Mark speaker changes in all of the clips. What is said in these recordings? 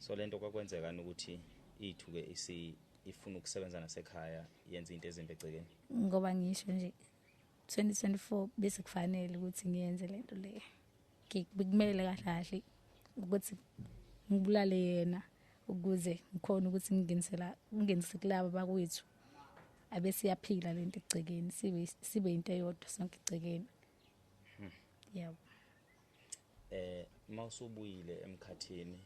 Speaker 1: So lento kwakwenzekani ukuthi ithuke ifuna ukusebenza nasekhaya yenza into ezimbi egcekeni?
Speaker 2: Ngoba ngisho nje 2024 bese kufanele ukuthi ngiyenze lento le. Bekumele kahle ukuthi ngibulale yena ukuze ngikhona ukuthi ngingenise kulabo bakwethu abesiyaphila lento egcekeni sibe into eyodwa sonke egcekeni. Yebo.
Speaker 1: Mawusubuyile emkhathini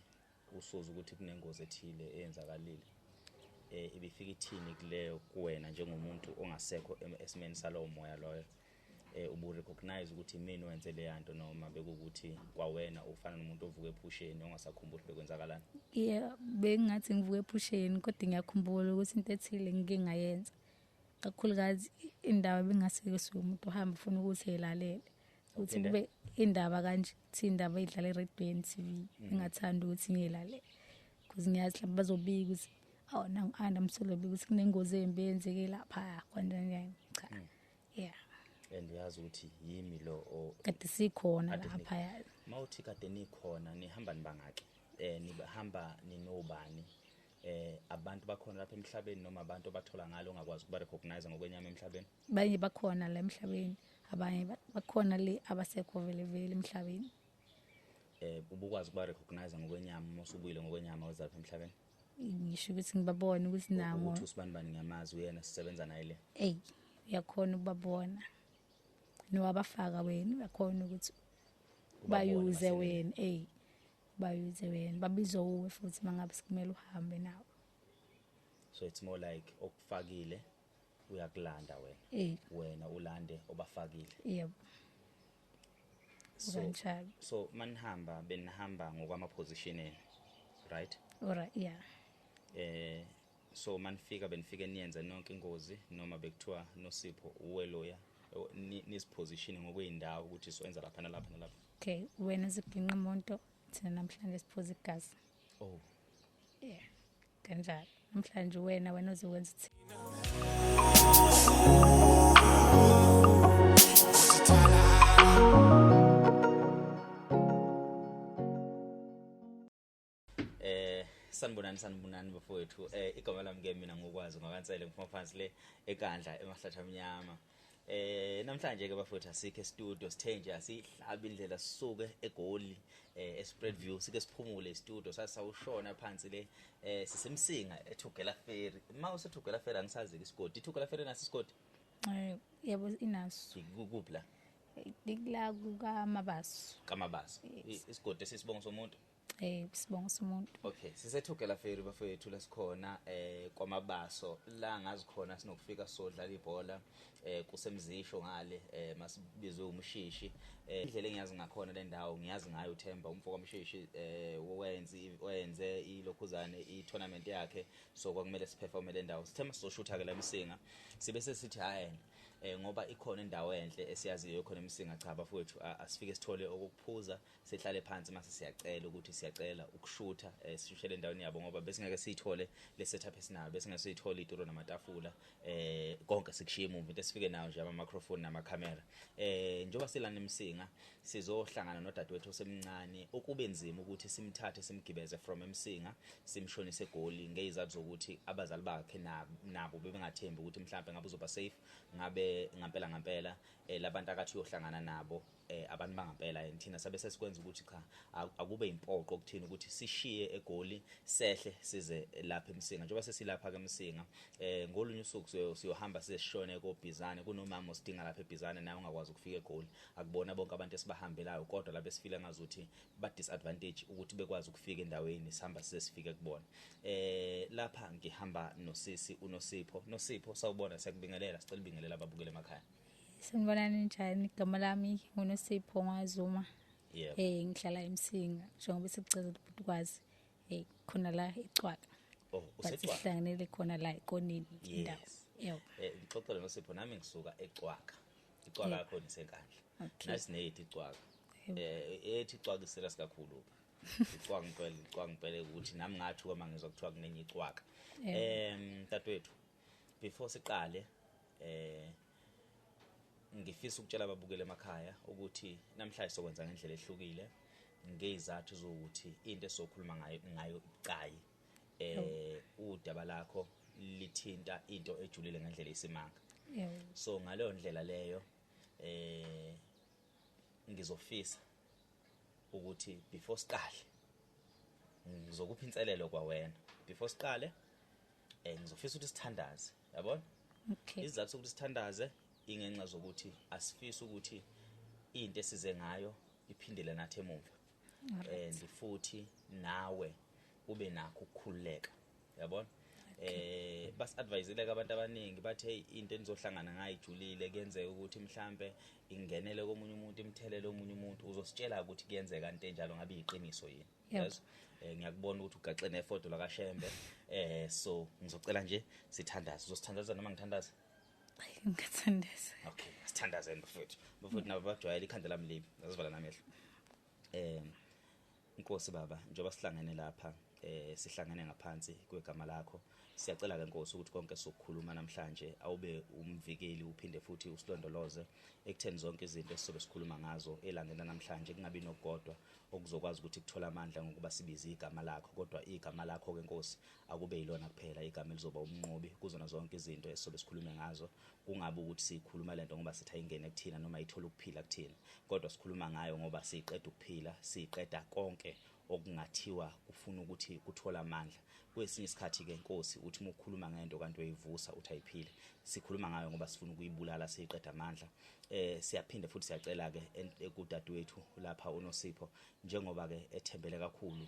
Speaker 1: usoza ukuthi kunengozi ethile eyenzakalile. Ibifika ithini kuleyo kuwena njengomuntu ongasekho esimeni salowo moya loyo? Ubu recognize ukuthi mina wenze le yanto noma bekukuthi kwawena ufana nomuntu ovuka ephusheni ongasakhumbuli bekwenzakalani?
Speaker 2: Yeah, bengathi ngivuka ephusheni kodwa ngiyakhumbula ukuthi into ethile ngike ngayenza. Kakhulukazi indaba bengaseke umuntu ohamba ufuna ukuthi elalele. Ukuthi kube indaba kanje, thi indaba edlala eRedburn TV. Engathanda ukuthi ngiyilalele. Because ngiyazi mhlawumbe bazobika ukuthi nangu andamsolobi ukuthi kunengozi embi yenzeke lapha kanjani. Cha. Yeah.
Speaker 1: And uyazi ukuthi yimi lo
Speaker 2: kade sikhona lapha.
Speaker 1: Mawuthi kade nikhona nihamba nibangaki? Nihamba ninobani? Abantu bakhona lapha emhlabeni noma abantu abathola ngalo ongakwazi ukuba recognize ngokwenyama emhlabeni?
Speaker 2: Banye bakhona la emhlabeni, abanye bakhona le abasekho vele emhlabeni.
Speaker 1: Ubukwazi ukuba recognize ngokwenyama mosubuyile ngokwenyama wezapha emhlabeni?
Speaker 2: Ngisho ukuthi ngibabone ukuthi namo
Speaker 1: ukuthi usibani ngiyamazi uyena sisebenza naye le.
Speaker 2: Uyakhona ukubabona. Nowabafaka wena uyakhona ukuthi bayuze wena, bayuze wena, babizwe uwe futhi mangabe sikumele uhambe nawo.
Speaker 1: So it's more like okufakile uyakulanda wena. Wena ulande obafakile.
Speaker 2: Yebo.
Speaker 1: So manihamba benihamba ngokwama positioning, right?
Speaker 2: Alright, yeah.
Speaker 1: So manifika benifike niyenza nonke ingozi noma bekuthiwa noSipho uweloya nisipositioning ngokweindawo ukuthi soenza lapha nalapha nalapha?
Speaker 2: Okay, wena zibhinqa umuntu thina namhlanje siphoza igazi. Yeah. Kanjalo. Namhlanje wena uzokwenza thina.
Speaker 1: Sanibonani bafowethu. Igama lami ke mina ngokwazi ngakansele ngifumaphansi le eKandla emaHlatha Mnyama. Namhlanje ke bafowethu asikho e-studio sithenje asihlaba indlela sisuke eGoli eSpread View sike siphumule e-studio sasawushona phansi le sisemsinga eThugela Ferry. Mawusethugela Ferry angisazi isigodi. iThugela Ferry nasi isigodi?
Speaker 2: Yebo inaso.
Speaker 1: Kuphi la?
Speaker 2: Dikla kukaMabaso.
Speaker 1: KaMabaso. Isigodi esisibongo somuntu?
Speaker 2: Sibongo somuntu.
Speaker 1: Okay, sisethugela Ferry bafowethu lesikhona kwaMabaso la ngazi khona sinokufika sodlala ibhola kusemzisho ngale masibizwe umshishi. Indlela engiyazi ngakhona le ndawo ngiyazi ngayo uThemba umfoko kamshishi wenze ilokhuzane i-tournament yakhe so kwakumele siperforme le ndawo. Sithema sizoshutha ke la eMsinga sibe sesithi hayena ngoba ikhona indawo enhle esiyaziyo khona eMsinga. Cha bafowethu asifike sithole okuphuza sihlale phansi mase siyacela ukuthi siyacela ukushutha sishushele endaweni yabo ngoba besingeke siyithole le setup esinayo besingeke siyithole ituro namatafula konke sikushiya emuva into esifike nayo nje ama microphone nama camera. Njoba silana eMsinga sizohlangana nodadewethu osemncane okubenzima ukuthi simthathe simgibeze from eMsinga simshonise eGoli ngezizathu zokuthi abazali bakhe nabo bebengathembi ukuthi mhlawumbe ngabe uzoba safe ngabe ngampela labantu akathi uyohlangana nabo abantu bangampela thina sabe sesikwenza ukuthi cha akube impoqo ukuthina ukuthi sishiye eGoli sehle size lapha eMsinga njengoba sesilapha ke eMsinga ngolunye usuku siyohamba sishone eBizana kunomama osidinga lapha eBizana naye ungakwazi ukufika eGoli akubona bonke abantu esibahambelayo kodwa lapha esifile ngazuthi ba disadvantage ukuthi bekwazi ukufika endaweni sihamba sisifike kubona. Lapha ngihamba nosisi uNosipho sawubona siyakubingelela sicela ibingelela ababukele emakhaya.
Speaker 2: Sanibonani njani? Igama lami uNosipho Ngwazuma.
Speaker 1: Yebo.
Speaker 2: Ngihlala eMsinga njengoba sicela ukuthi ukwazi khona la eCwaka.
Speaker 1: UseCwaka.
Speaker 2: Sihlanganele khona la eKonini indawo. Yebo.
Speaker 1: Ngixoxela noSipho nami ngisuka eCwaka. iCwaka yakho nisenkandla. Nasi nethi iCwaka. Ethi iCwaka isela sikakhulu. iCwaka ngempela ukuthi nami ngathi uma ngizwa kuthiwa kunenye iCwaka. Tatwethu before siqale ngifisa ukutshela ababukele emakhaya ukuthi namhlanje sokwenza ngendlela ehlukile ngezathu zokuthi into esokhuluma ngayo icayi udaba lakho lithinta into ejulile ngendlela isimanga. So ngaleyo ndlela leyo ngizofisa ukuthi before siqale ngizokupha inselelo kwawena. Before siqale ngizofisa ukuthi sithandaze, yabona?
Speaker 2: Okay.
Speaker 1: Izathu sokuthi sithandaze ingenxa zokuthi asifisi ukuthi into esize ngayo iphindele nathi emuva. And futhi nawe ube nakho ukukhululeka, yabona? Bas-advisele abantu abaningi bathi hey into enizohlangana ngayo ijulile kuyenzeka ukuthi mhlambe ingenele komunye umuntu imthelele omunye umuntu uzositshela ukuthi kuyenzeka into enjalo ngabe iqiniso yini. Yes. Ngiyakubona ukuthi ugaxe nefoto la kaShembe. So ngizocela nje sithandaze. Uzosithandaza noma ngithandaze?
Speaker 2: Ngithandaza.
Speaker 1: Okay, sithandaze mfowethu. Mfowethu nabo bajwayele ikhanda lami libi. Ngazivala namehlo. Inkosi baba, njengoba sihlangene lapha sihlangene ngaphansi kwegama lakho. Siyacela ke Nkosi ukuthi konke sokukhuluma namhlanje awube umvikeli uphinde futhi usilondoloze ekutheni zonke izinto esizobe sikhuluma ngazo elangena namhlanje kungabi nokugodwa okuzokwazi ukuthi kuthola amandla ngokuba sibize igama lakho, kodwa igama lakho ke Nkosi akube yilona kuphela igama elizoba umnqobi kuzona zonke izinto esizobe sikhulume ngazo. Kungabe ukuthi sikhuluma lento ngoba sithi ayingene kuthina noma ayithola ukuphila kuthina, kodwa sikhuluma ngayo ngoba siqeda ukuphila, siqeda konke okungathiwa ufuna ukuthi kuthola amandla. Kwesinye isikhathi ke Nkosi uthi ukukhuluma ngento kanti uyivusa uthi ayiphile. Sikhuluma ngayo ngoba sifuna ukuyibulala siqeda amandla. Siyaphinde futhi siyacela ke ekudadewethu lapha uNosipho njengoba ke ethembele kakhulu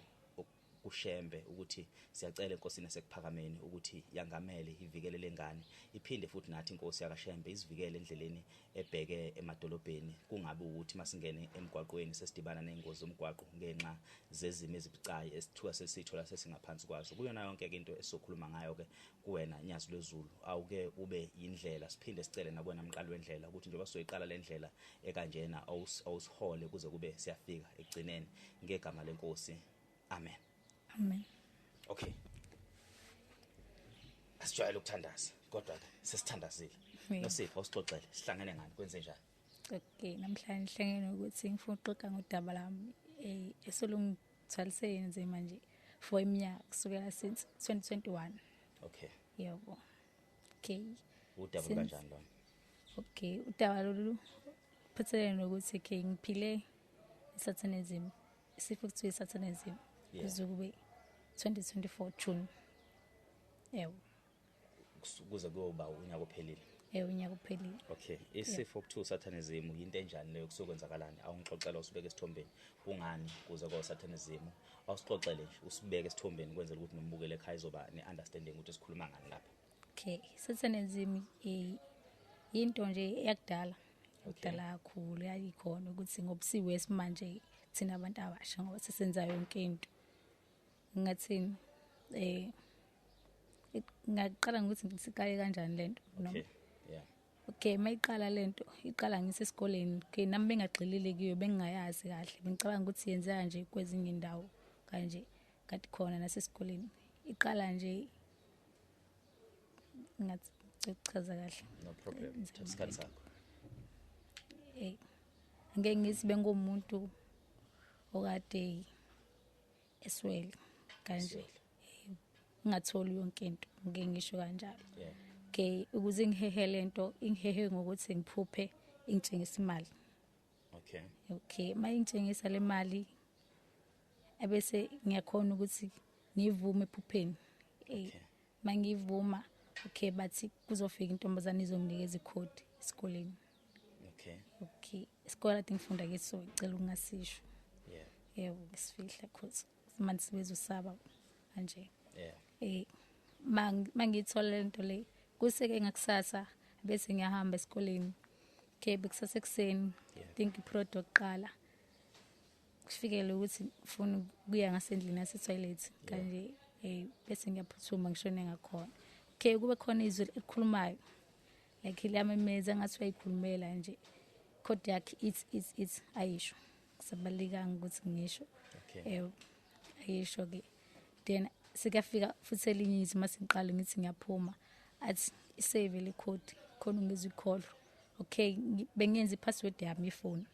Speaker 1: kuShembe ukuthi siyacela enkosini esekuphakameni ukuthi yangamele ivikele lengane, iphinde futhi nathi inkosi yakaShembe isivikele endleleni ebheke emadolobheni. Kungabe ukuthi masingene emgwaqweni sesidibana nengozi zomgwaqo ngenxa zezimo ezibucayi esithuka sesithola sesingaphansi kwazo. Kuyona yonke into esizokhuluma ngayo ke kuwena Nyazi lweZulu, awuke ube yindlela. Siphinde sicele nakuwena mqali wendlela ukuthi njengoba sizoyiqala le ndlela ekanjena awusihole kuze kube siyafika ekugcineni ngegama lenkosi. Amen.
Speaker 2: Amen.
Speaker 1: Okay. Asijwayele ukuthandaza kodwa ke sesithandazile. Nosipho usixoxele sihlangene ngani kwenze njani?
Speaker 2: Okay, namhlanje hlangene ukuthi ngifuna ukuxoxa ngodaba lami esolungithwalise nzima nje for iminyaka kusukela since 2021.
Speaker 1: Okay.
Speaker 2: Yebo. Okay.
Speaker 1: Udaba kanjani lona?
Speaker 2: Okay, udaba lolu phethelene nokuthi okay ngiphile isatanism. Isifo kuthiwa isatanism. Kuze kube 2024 June. Yebo.
Speaker 1: Kuze kuyoba unyaka ophelile.
Speaker 2: Unyaka ophelile.
Speaker 1: Okay. Isifo kuthiwa satanism into enjani leyo kusokwenzakalani? Awungixoxela usibeke esithombeni. Kungani kuze kwa satanism? Awusixoxele nje usibeke esithombeni kwenzela ukuthi nombukele ekhaya izoba neunderstanding ukuthi sikhuluma ngani lapha.
Speaker 2: Okay, satanism into nje yakudala. Yakudala kakhulu yayikhona ukuthi ngobusiwe esimanje thina abantu abasha ngoba sesenza yonke into. Ngathini ngaqala ukuthi ngisiqale kanjani lento noma?
Speaker 1: Okay. Yeah.
Speaker 2: Okay, mayiqala lento iqala ngisesikoleni. Okay, nami bengagxilile kuyo bengingayazi kahle. Bengicabanga ukuthi yenzeka nje kwezinye indawo kanje kanti khona nasesikoleni. Iqala nje ngathi uchaza kahle.
Speaker 1: No problem. Isikhathi sakho.
Speaker 2: Ngeke ngithi bengumuntu okade eswele kanje ngingatholi yonke into ngeke ngisho kanjalo. Okay, ukuze ngihehe lento ingihehe ngokuthi ngiphuphe ingitshengisa imali.
Speaker 1: Okay.
Speaker 2: Okay, mayingitshengisa le mali ebese ngiyakhona ukuthi ngivume ephupheni. Mangivuma okay bathi kuzofika intombazana izonginikeza ikhodi esikoleni. Okay, isikole ngifunda kiso ngicela ungasisho. Yebo ngisifihla cause manje sibezusaba kanje. Mangithola lento le kuseke ngakusasa bese ngiyahamba esikoleni. Okay, bekusasa ekseni think iproduct qala kufikele ukuthi ngifuna ukuya ngasendlini yase toilet kanje bese ngiyaphuthuma ngishone ngakhona. Okay, kube khona izwi elikhulumayo like lamemeza ngathi uyayikhulumela nje kodwa yakhe it's ayisho kusabalekanga ukuthi ngisho. Ayisho ke then sikafika futhi elinye izwi mase ngiqala ngithi ngiyaphuma athi isave le code khona ungizwe ikhohlwa. Okay, bengenza ipassword yami ifoni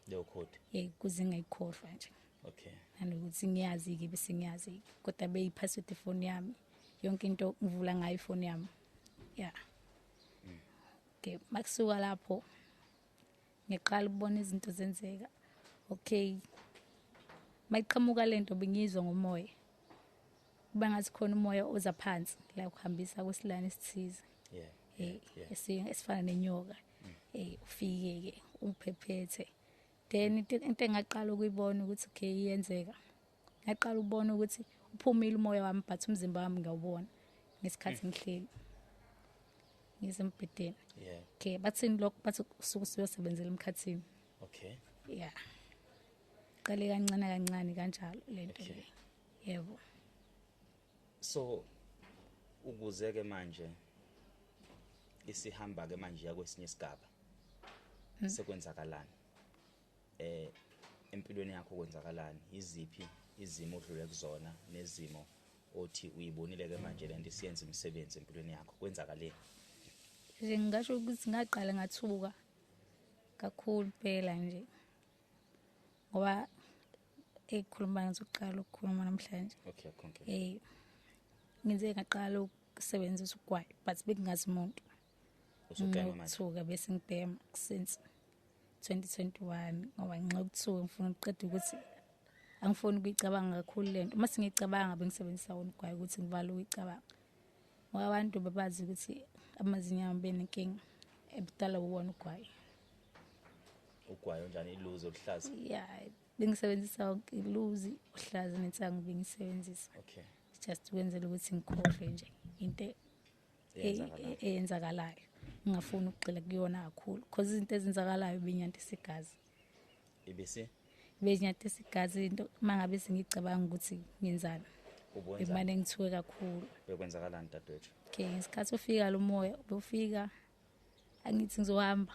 Speaker 1: leyo code
Speaker 2: kuze ngayikhohlwa nje.
Speaker 1: Okay.
Speaker 2: nanokuthi ngiyazi-ke bese ngiyazi kodwa beyi-password ifoni yami yonke into ngivula ngayo ifoni yami ya okay makusuka lapho ngiqala ukubona izinto zenzeka okay mayiqhamuka lento bengizwa ngomoya kuba ngathi khona umoya oza phansi la ukuhambisa kwesilwane esithize esifana nenyoka ufike-ke ungiphephethe then into engaqala ukuyibona ukuthi okay iyenzeka ngaqala ukubona ukuthi uphumile umoya wami but umzimba wami ngiyawubona ngesikhathi ngihleli ngisembhedeni okay bathini lokho bathi usuke usuyosebenzela emkhathini
Speaker 1: okay
Speaker 2: qale kancane kancane kanjalo lento le yebo
Speaker 1: so ukuze ke manje isihamba ke manje yakwesinye isigaba sekwenzakalani empilweni yakho kwenzakalani iziphi izimo odlule kuzona nezimo othi uyibonile ke manje lento isiyenza imisebenzi empilweni yakho kwenzakaleni
Speaker 2: nje ngisho ukuthi ngaqala ngathuka kakhulu phela nje ngoba ekhuluma ngizoqala ukukhuluma namhlanje
Speaker 1: okay
Speaker 2: ngize ngaqala ukusebenzisa ugwayi but bekungazi umuntu
Speaker 1: usubhema manje
Speaker 2: ngithuka bese ngibhema since 2021 ngoba ngixokuthuka ngifuna ukuqeda ukuthi angifuni ukuyicabanga kakhulu lento uma singicabanga bengisebenzisa wona ugwayi ukuthi ngivale ukuyicabanga ngoba abantu bebazi ukuthi amazinyo ami benenkinga ebudala uwona ugwayi
Speaker 1: njani iluze oluhlaza
Speaker 2: bengisebenzisa wonke iluzi uhlaza nensangu bengisebenzisa
Speaker 1: okay
Speaker 2: just ukwenzela ukuthi ngikhohlwe nje into eyenzakalayo ngingafuni ukugxila kuyona kakhulu because izinto ezenzakalayo benyantisa igazi benyantisa igazi into mangabe sengicabanga ukuthi ngenzani bemane ngithuke kakhulu
Speaker 1: bekwenzakalani dadewethu
Speaker 2: okay ngesikhathi ufika lo moya ubufika angithi ngizohamba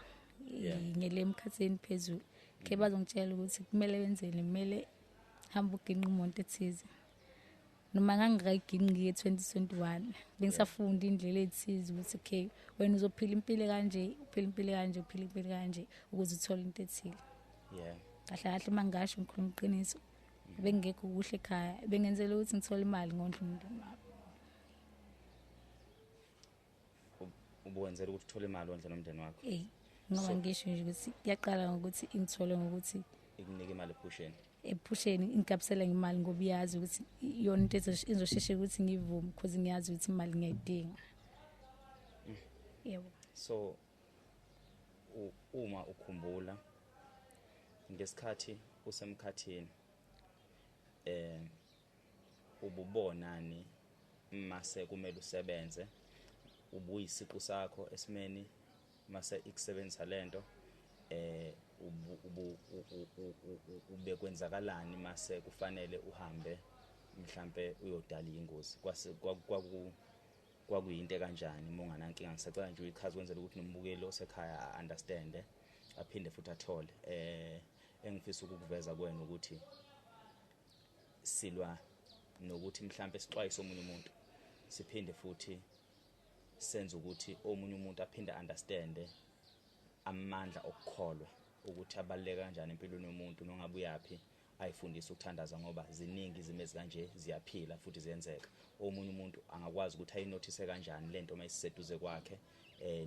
Speaker 2: ngele emkhatheni phezulu ke bazongitshela ukuthi kumele wenzeni kumele hamba uginqa umuntu ethize noma ngangikayiginqi ke-2021 bengisafunda indlela ethize ukuthi okay wena uzophila impilo kanje uphila impilo kanje uphila impilo kanje ukuze uthole into ethile kahle kahle mangasho ngikhuluma iqiniso bengekho kuhle ekhaya bengenzela ukuthi ngithole imali ngondla umndeni wami
Speaker 1: ubuwenzela ukuthi uthole imali ondla nomndeni wakho
Speaker 2: ngoba ngisho nje ukuthi yaqala ngokuthi ingithole ngokuthi
Speaker 1: ikunike imali
Speaker 2: ephusheni ingikabisela ngemali ngoba iyazi ukuthi iyona into ezosheshe ukuthi ngivume because ngiyazi ukuthi imali ngiyayidinga yebo
Speaker 1: so uma ukhumbula ngesikhathi usemkhathini ububonani mase kumele usebenze ubuyisiqu sakho esimeni mase ikusebenzisa lento ube kwenzakalani mase kufanele uhambe mhlambe uyodala ingozi kwakuyinto kanjani monganankinga ngisacela nje uyichaza kwenzela ukuthi nombukeli osekhaya understand aphinde futhi athole engifisa ukuveza kuwena ukuthi silwa nokuthi mhlambe sixwayise omunye umuntu siphinde futhi senze ukuthi omunye umuntu aphinde understand amandla okukholwa ukuthi abaleka kanjani empilweni yomuntu nongabe uyapi ayifundisa ukuthandaza ngoba ziningi izimo ezikanje ziyaphila futhi ziyenzeka omunye umuntu angakwazi ukuthi ayinothise kanjani lento mayiseduze kwakhe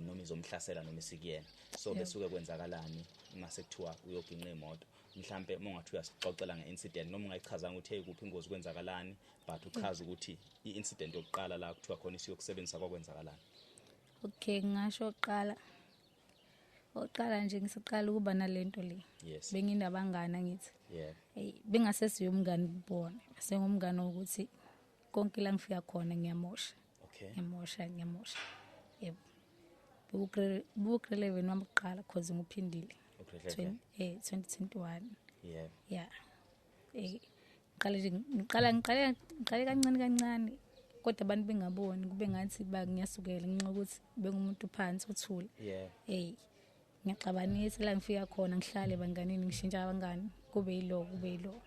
Speaker 1: noma izomhlasela noma isikuyena so besuke kwenzakalani uma sekuthiwa uyoginqa imoto mhlambe mongathi uyasixoxela ngeincident noma ungayichazanga ukuthi kuphi ingozi kwenzakalani but uchaza ukuthi iincident yokuqala la kuthiwa khona isiyokusebenzisa kwakwenzakalani
Speaker 2: okay ngasho oqala nje ngisiqala ukuba nalento le benginabangani ngithi bengasesiyo umngani kubona sengumngani ukuthi konke la ngifika khona ngiyamosha yebo buku 11 wami kuqala cause ngiphindile 2021 ngiqale kancane kodwa abantu bengaboni kube ngathi ngiyasukela ngenxa ukuthi bengumuntu phansi uthule ngiyaxabanisa la ngifika khona ngihlale banganini ngishintsha abangani kube yilo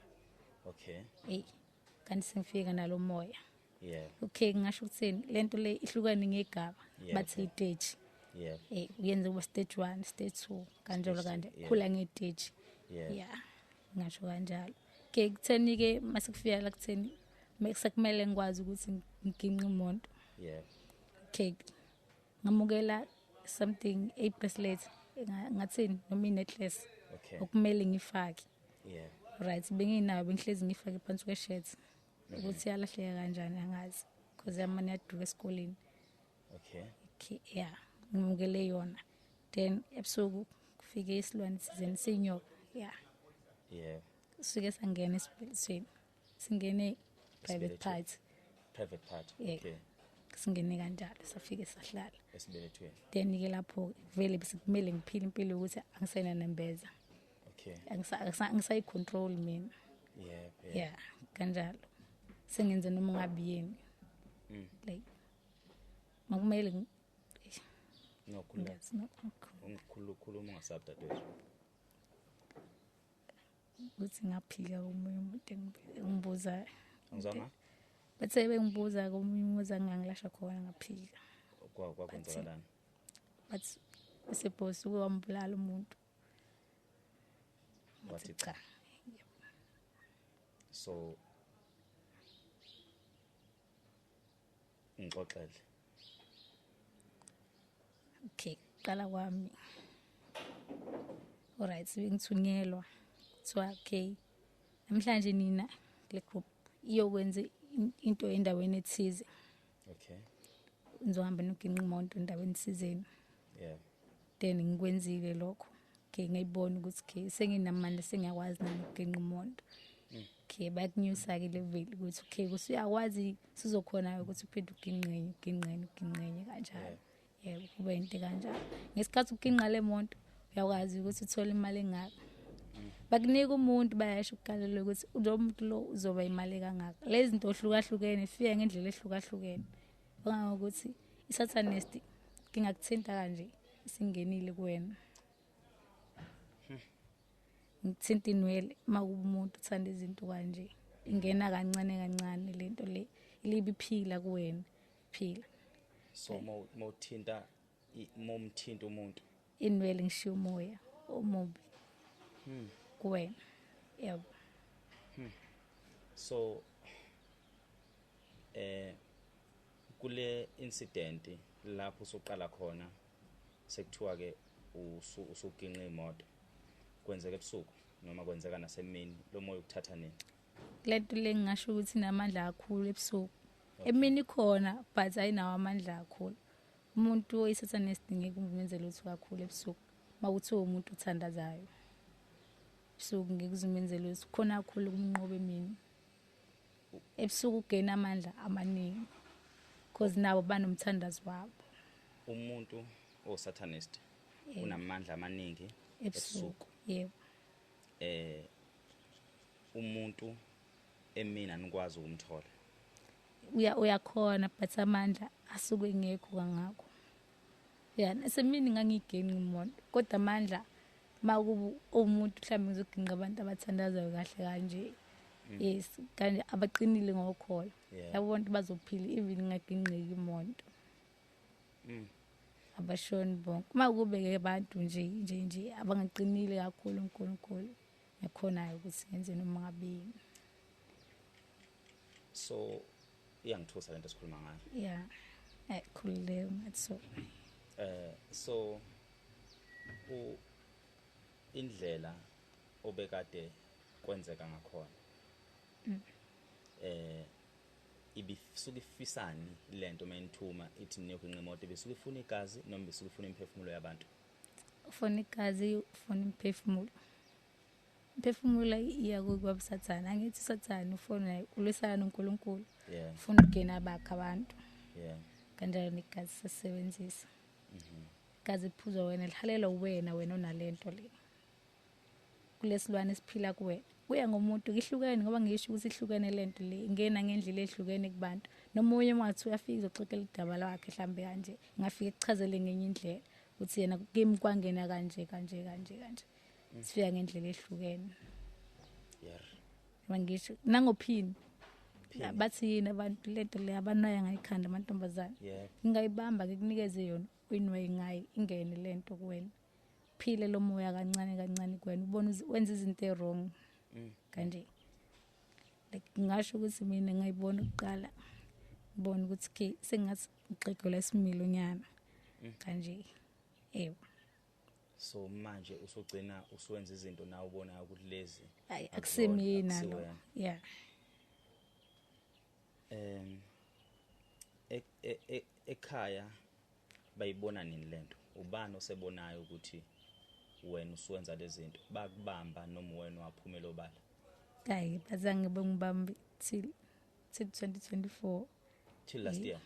Speaker 2: kanti sengifika nalo moya okay ngisho ukuthini lento le ihlukane ngegaba bathi stage uyenza kuba stage 1 stage 2 kanjalo kanje khula ngestage ngisho kanjalo ke kutheni ke masikufika la kutheni sekumele ngikwazi ukuthi ngiginqe umuntu.
Speaker 1: Yeah.
Speaker 2: Okay, ngamukela something a bracelet ngathini noma necklace
Speaker 1: Okay.
Speaker 2: okumele ngifake.
Speaker 1: Yeah.
Speaker 2: Right, benginayo bengihlezi ngifake phansi kweshirt ukuthi yalahleka kanjani angazi because yamani yaduka esikoleni.
Speaker 1: Okay.
Speaker 2: Okay, yeah, ngimukele yona. Then ebusuku kufike isilwane sizeni sinyoka. Yeah.
Speaker 1: Yeah.
Speaker 2: Sike sangena esibhedlela. Singene private
Speaker 1: Esibelethweni.
Speaker 2: part.
Speaker 1: Private part.
Speaker 2: Yeah.
Speaker 1: Okay.
Speaker 2: Singene kanjalo safike sahlala.
Speaker 1: Esibelethweni.
Speaker 2: Then ke lapho vele besikumele ngiphile impilo ukuthi angisena nembeza.
Speaker 1: Okay.
Speaker 2: Angisayi control mina.
Speaker 1: Yeah.
Speaker 2: Yeah, kanjalo. Sengenze noma ngabi yini. Like makumele
Speaker 1: No, khuluma.
Speaker 2: that's not
Speaker 1: Khuluma ngasabdadewethu.
Speaker 2: ukuthi ngaphika komunye umuntu engibuzayo.
Speaker 1: Angizwanga?
Speaker 2: Bathe bengibuza komunye umuntu angangilasha khona ngaphika.
Speaker 1: Kwakwenzakalani?
Speaker 2: But suppose ukuwambulala umuntu.
Speaker 1: Wathi
Speaker 2: Cha.
Speaker 1: So ngixoxele.
Speaker 2: Okay, qala kwami. Alright, ngithunyelwa. So okay. Namhlanje nina le group iyokwenza into endaweni ethize.
Speaker 1: Okay.
Speaker 2: Ngizohamba noginqa umuntu endaweni thizeni.
Speaker 1: Yeah.
Speaker 2: Then ngikwenzile lokho. Okay, ngiyibona ukuthi okay senginamandla sengiyakwazi nokuginqa umuntu. Okay, bakunyusa ke level ukuthi okay usuyakwazi sizokhona ukuthi uphinde uginqenye kanjalo. Yebo, kube into kanjalo. Ngesikhathi uginqa le monto uyakwazi ukuthi uthole imali engaka. Bakunika umuntu bayasho ukukalela ukuthi umuntu lo uzoba imali kangaka. Lezi zinto ohlukahlukene fika ngendlela ehlukahlukene. Ongangokuthi isatanist ngingakuthinta kanje singenile kuwena. Ngithinta inwele makumuntu uthanda izinto kanje. Ingena kancane lento le ilibiphila kuwena. Phila.
Speaker 1: So mawuthinta momthinta umuntu.
Speaker 2: Inwele ngishiya umoya omubi. Kuwena. Yebo.
Speaker 1: So kule incident lapho usoqala khona sekuthiwa ke usuginqa imoto kwenzeka ebusuku noma kwenzeka nasemini lo moya ukuthatha nini?
Speaker 2: Lento lengisho ukuthi namandla kakhulu ebusuku. Emini khona but ayinawo amandla kakhulu. Umuntu oyisatanist ngeke umenzele ukuthi kakhulu ebusuku. Mawuthi umuntu uthandazayo. Ebusuku ngeke uzimenzele ukuthi khona kakhulu kumnqobe emini. Ebusuku ugena amandla amaningi. Because nabo banomthandazo wabo.
Speaker 1: Umuntu osatanist unamandla amaningi ebusuku.
Speaker 2: Yebo.
Speaker 1: Umuntu emini anikwazi ukumthola.
Speaker 2: Uyakhona but amandla asuke ngekho kangakho. Yeah, esemini ngangigeni umuntu kodwa amandla makubu umuntu mhlawumbe ngizoginqa abantu abathandazayo kahle kanje. Yes, kanje abaqinile ngokhola. Yabona bazophila even ngaginqeki imoto. Abashoni bonke. Makube ke abantu nje abangaqinile kakhulu uNkulunkulu. Yakhona ukuthi ngenze noma ngabini.
Speaker 1: So iyangithusa lento esikhuluma ngayo.
Speaker 2: Yeah. Khulile matso.
Speaker 1: So indlela obekade kwenzeka ngakhona. Ibisuka ifisani lento menithuma ithi niyoginqa imoto bisuka ifuna igazi noma bisuka ifuna imphefumulo yabantu.
Speaker 2: Ufuna igazi, ufuna imphefumulo. Imphefumulo iya kubasathana. Angithi sathana ufuna ulisana noNkulunkulu.
Speaker 1: Yeah.
Speaker 2: Ufuna ukugena abakhe abantu.
Speaker 1: Yeah.
Speaker 2: Kanjalo negazi sasebenzisa. Igazi iphuzo wena lihalela wena onalento le. Kulesilwane esiphila kuwena. Kuya ngomuntu ihlukene ngoba ngisho ukuthi ihlukene lento le ingena ngendlela ehlukene kubantu. Nomunye mathi uyafika uzoxoxela idaba lakhe mhlambe kanje. Ngafika ekuchazele ngenye indlela uthi yena kimi kwangena kanje. Sifika ngendlela ehlukene.
Speaker 1: Yeah.
Speaker 2: Mangisho nangophini. Bathi yini abantu lento le abanoya ngayikhanda amantombazana.
Speaker 1: Yeah.
Speaker 2: Ngingayibamba ngikunikeze yona uyinwaye ngayi ingene lento kuwena. Phile lo moya kancane kuwena ubone wenza izinto wrong. Kanje like ngisho ukuthi mina ngayibona ukuqala ngibona ukuthi ke sengathi uxegelwa isimilo nyana kanje
Speaker 1: so manje usogcina usuwenza izinto nawe ubona ukuthi lezi
Speaker 2: hayi akusemina lo yeah
Speaker 1: ekhaya bayibona nini lento ubani osebonayo ukuthi wena usuwenza lezi zinto bakubamba noma wena waphumela obala
Speaker 2: hayi bazange bengibambe till 2024
Speaker 1: till last year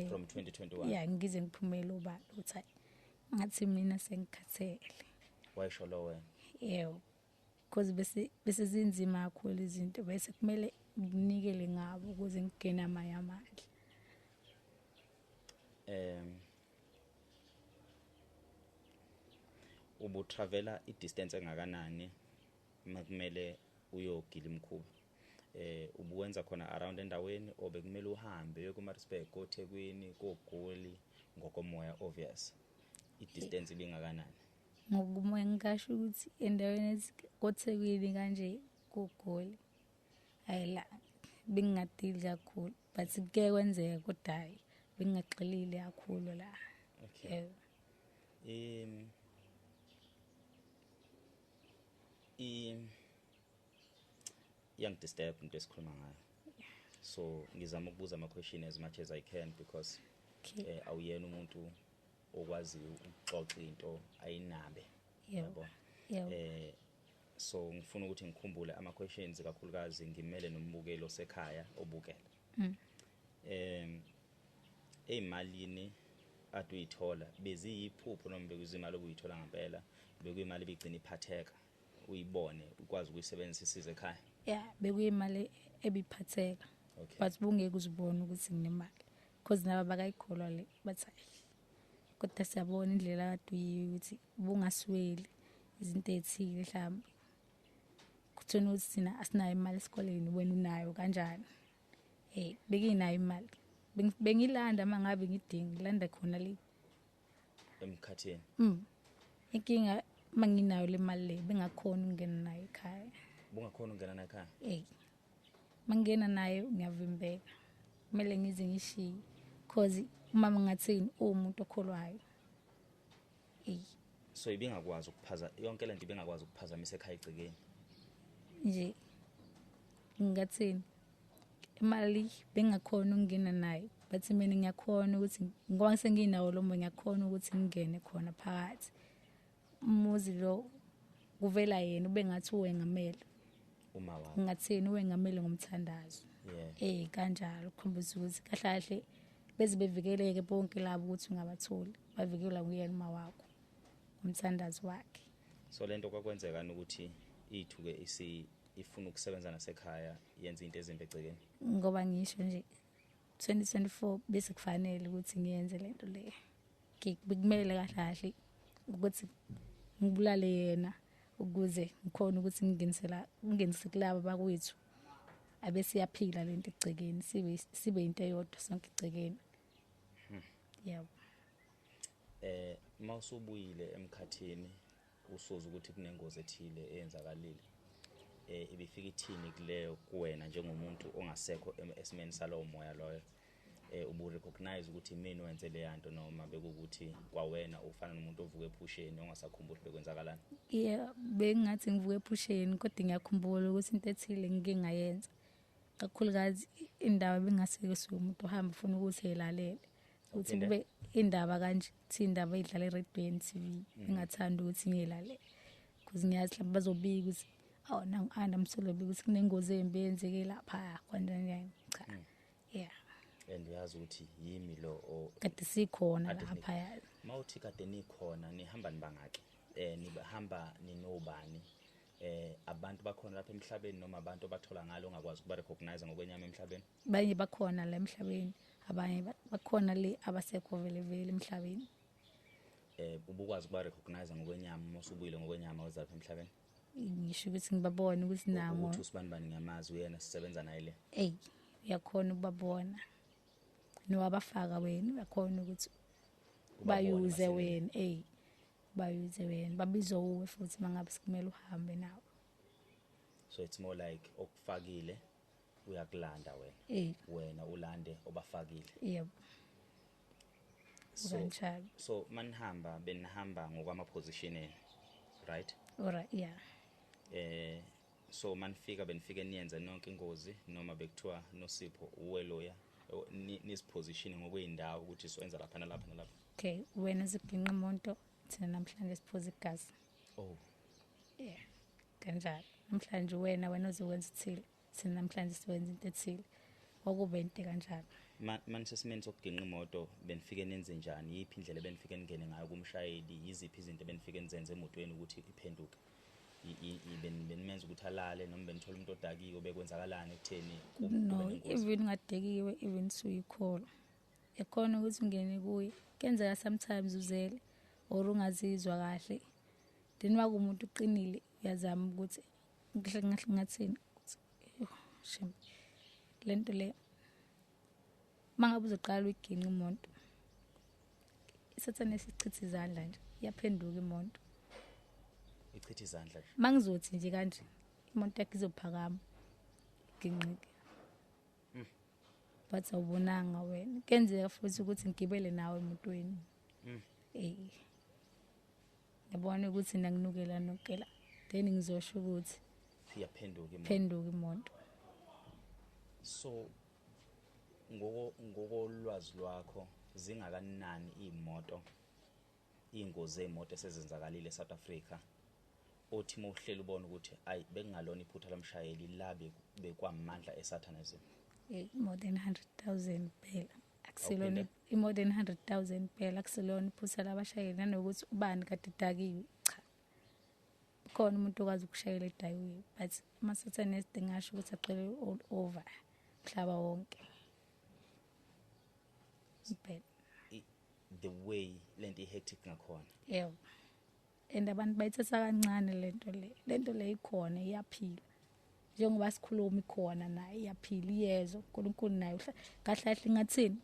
Speaker 1: from 2021
Speaker 2: yeah ngize ngiphumela obala uthi ngathi mina sengikhathele
Speaker 1: wayisho lo wena
Speaker 2: yebo because bese zinzima kakhulu izinto bese kumele nginikele ngabo ukuze ngigena amanye amandla
Speaker 1: ubutravela i-distance engakanani makumele uyogila imkhuba ubuwenza khona around endaweni obekumele uhambe uyokuMaritzburg koThekwini koGoli ngokomoya obvious i-distance ibingakanani
Speaker 2: ngokumoya ngisho ukuthi endaweni koThekwini kanje koGoli ayila bengingadili kakhulu but ke kwenzeka kodwa hayi bengingaxelile kakhulu la
Speaker 1: okay disturb into esikhuluma ngayo so ngizama ukubuza ama question as much as I can because awuyena umuntu okwazi ukuxoxa into ayinabe
Speaker 2: yabo
Speaker 1: so ngifuna ukuthi ngikhumbule ama questions kakhulukazi ngimele nombukelo sekhaya obukela eyimalini ade uyithola beziyiphupho noma bekuzimali obuyithola ngempela bekuyimali bigcina iphatheka uyibone ukwazi ukuyisebenzisa isize ekhaya
Speaker 2: yeah bekuyimali ebiphatheka
Speaker 1: okay
Speaker 2: but bungeke uzibone ukuthi nginemali because naba bakayikholwa le bathi kodwa siyabona indlela kade uyithi bungasweli izinto ezithile mhlawumbe kuthona ukuthi sina asinayo imali esikoleni wena unayo kanjani bekinayo imali bengilanda mangabe ngidinga ngilanda khona le
Speaker 1: emkhathini
Speaker 2: inkinga manginayo le mali le bengakhona ukungena nayo ekhaya
Speaker 1: bungakhona ukungena nayo ekhaya
Speaker 2: mangena nayo ngiyavimbeka kumele ngize ngishiye because umama ngathini umuntu okholwayo
Speaker 1: so ibingakwazi ukuphaza yonke lento ibingakwazi ukuphazamisa ekhaya igcikeni
Speaker 2: nje ngathini imali bengakhona ukungena nayo but mina ngiyakhona ukuthi ngoba senginawo lo moya ngiyakhona ukuthi ngingene khona phakathi umuzi lo kuvela yena ubengathi uwengamele
Speaker 1: uma wakho
Speaker 2: ngathini uwengamele ngomthandazo kanjalo ukukhombisa ukuthi kahle kahle beze bevikeleke bonke labo ukuthi ungabatholi bavikela nguyena uma wakho umthandazo wakhe
Speaker 1: so lento kwakwenzeka ukuthi ithuke ifuna ukusebenza nasekhaya yenza into ezimbi egcikeni
Speaker 2: ngoba ngisho nje 2024 bese kufanele ukuthi ngiyenze lento le bekumele kahle kahle ukuthi ngibulale yena ukuze ngikhona ukuthi ngingenise kulabo bakwethu abesiyaphila lento egcikeni sibe into eyodwa sonke egcikeni yebo
Speaker 1: mawusubuyile emkhathini usoza ukuthi kunengozi ethile eyenzakalile ibifika ithini kuleyo kuwena njengomuntu ongasekho esimeni salowo moya loyo ubu recognize ukuthi mina wenze le yanto noma bekuthi kwawena ufana nomuntu ovuka ephusheni ongasakhumbuli bekwenzakalani
Speaker 2: bengathi ngivuka ephusheni kodwa ngiyakhumbula ukuthi into ethile ngike ngayenza kakhulukazi indaba bengasekho umuntu ohamba ufuna ukuthi elalele ukuthi kube indaba kanje indaba edlala eRedband TV engathanda ukuthi ngiyilalele because ngiyazi mhlawumbe bazobika ukuthi nangu andamsolobi ukuthi kunengozi embi yenzeke lapha kanjani cha
Speaker 1: and yazi ukuthi yimi lo
Speaker 2: kade sikhona lapha yazi
Speaker 1: mawuthi kade nikhona nihamba nibangaki nibahamba ninobani abantu bakhona lapha emhlabeni noma abantu abathola ngalo ongakwazi ukuba recognize ngokwenyama emhlabeni
Speaker 2: banye bakhona la emhlabeni abanye bakhona le abasekho vele emhlabeni
Speaker 1: ubukwazi ukuba recognize ngokwenyama mosubuyile ngokwenyama wezapha emhlabeni
Speaker 2: ngisho ukuthi ngibabone ukuthi nango
Speaker 1: ukuthi usibani ngiyamazi uyena sisebenza naye le
Speaker 2: uyakhona ukubabona nowabafaka wena uyakhona ukuthi bayuze wena bayuze wena babizwe uwe futhi mangabe sikumele uhambe nawo
Speaker 1: so it's more like okufakile uyakulanda wena ulande obafakile.
Speaker 2: Yebo.
Speaker 1: So
Speaker 2: Kanjalo.
Speaker 1: so manihamba benihamba ngokwama positioning, right?
Speaker 2: Alright, yeah.
Speaker 1: So manifika benifike niyenza nonke ingozi noma bekuthiwa noSipho uweloya nisipositioning ngokweindawo ukuthi siwenza lapha nalapha nalapha.
Speaker 2: Okay, wena ziginqa umuntu thina namhlanje siphuza igazi.
Speaker 1: Oh.
Speaker 2: Yeah. Kanjalo. Namhlanje wena uzokwenza ithile. Thina namhlanje siwenza into ethile. Okube into kanjalo.
Speaker 1: Manje sesimeni sokuginqa imoto benifike nenze njani? Yiphi indlela benifike ningene ngayo kumshayeli? Yiziphi izinto benifike nizenze emotweni ukuthi iphenduke? Benimenza ukuthi alale noma benithola umuntu odakiwe bekwenzakalani ekutheni
Speaker 2: No, even ngadekiwe even suyikhola. Ekhona ukuthi ungene kuye. Kenzeka sometimes uzele or ungazizwa kahle. Then makumuntu uqinile uyazama ukuthi ngathini. Shame. Lento le mangabe uzoqala uyiginqa imoto. Isathane sichitha izandla nje. Iyaphenduka imoto.
Speaker 1: Ichitha izandla nje.
Speaker 2: Mangizothi nje kanje imoto yakhe izophakama. Ginqike. But awubonanga wena. Kenzeka futhi ukuthi ngigibele nawe emotweni. Ngiyabona ukuthi nanginukela nokela. Then ngizosho ukuthi
Speaker 1: iyaphenduka
Speaker 2: imoto.
Speaker 1: So ngokolwazi lwakho zingakanani imoto ingozi zeimoto esezenzakalile eSouth Africa othi mawuhlela ubona ukuthi ayi bekungalona iphutha lomshayeli labe bekwamandla eSatanism?
Speaker 2: More than 100,000 phela. Akuselona more than 100,000 phela akuselona iphutha labashayeli nanokuthi ubani kade dakiwe. Cha. Khona umuntu okwazi ukushayela edayiwe but ama-Satanist ngisho ukuthi aqele all over mhlaba wonke.
Speaker 1: The way lento hectic ngakhona.
Speaker 2: Yebo. And abantu bayithatha kancane lento le ikhona iyaphila. Njengoba sikhuluma ikhona naye iyaphila iyezwa uNkulunkulu naye kahle kahle ngathini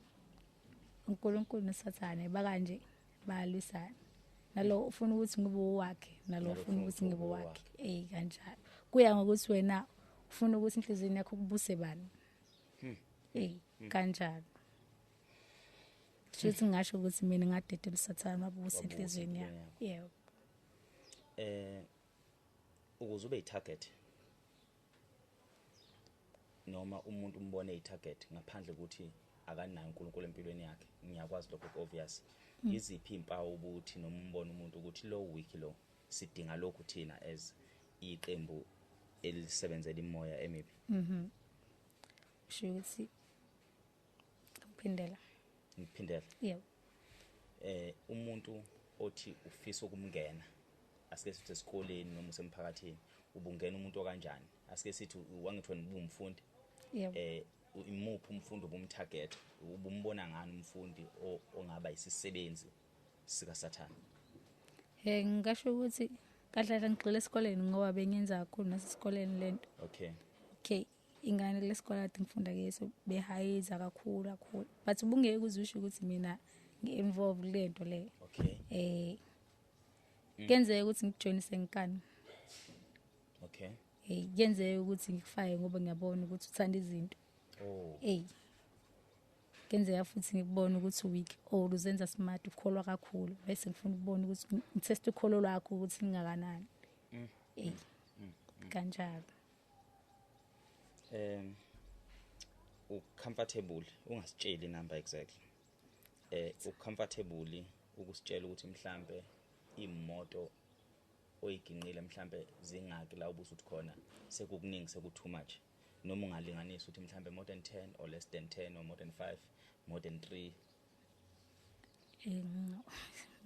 Speaker 2: uNkulunkulu nesathane bakanje bayalwisana. Nalo ufuna ukuthi ngibe wakhe nalo ufuna ukuthi ngibe wakhe. Kanjalo. Kuya ngokuthi wena ufuna ukuthi inhliziyo yakho kubuse bani. Kanjalo. Futhi ngisho ukuthi mina ngadedela usathane mabuse inhlizweni yami. Yebo.
Speaker 1: Ukuze ube itarget noma umuntu umbone itarget ngaphandle ukuthi akanayo uNkulunkulu empilweni yakhe, ngiyakwazi lokho obvious. Yiziphi impawu ukuthi noma umbone umuntu ukuthi lo week lo sidinga lokhu thina as iqembu elisebenzela imoya emibi?
Speaker 2: Sho ukuthi Ngiphindela. Yebo.
Speaker 1: Umuntu othi ufisa ukumngena asike sithi esikoleni noma usemphakathini ubungena umuntu okanjani? Asike sithi wangithi wena ubumfundi.
Speaker 2: Yebo.
Speaker 1: Imuphi umfundi ubumtarget? Ubumbona ngani umfundi ongaba isisebenzi sika Sathane?
Speaker 2: Ngisho ukuthi kahle ngigxile esikoleni ngoba bengenza kakhulu nasesikoleni lento. Okay. Ingane lesikole kade ngifunda kuyeso behayiza kakhulu. But ubungeke uzisho ukuthi mina ngi-involve lento le. Kenzeka ukuthi ngijoinise ngikani. Kenzeka ukuthi ngikufake ngoba ngiyabona ukuthi uthanda izinto. Kenzeka futhi ngikubona ukuthi weak or uzenza smart ukholwa kakhulu bese ngifuna ukubona ukuthi ngitest ukholo lwakho ukuthi lingakanani. Kanjalo.
Speaker 1: Ucomfortable ungasitsheli inamba exactly. Ucomfortable ukusitshela ukuthi mhlambe imoto oyiginqile mhlambe zingaki la ubusuthi khona sekukuningi seku-too much noma ungalinganisa ukuthi mhlambe more than 10 or less than 10 or more than 5 more than 3?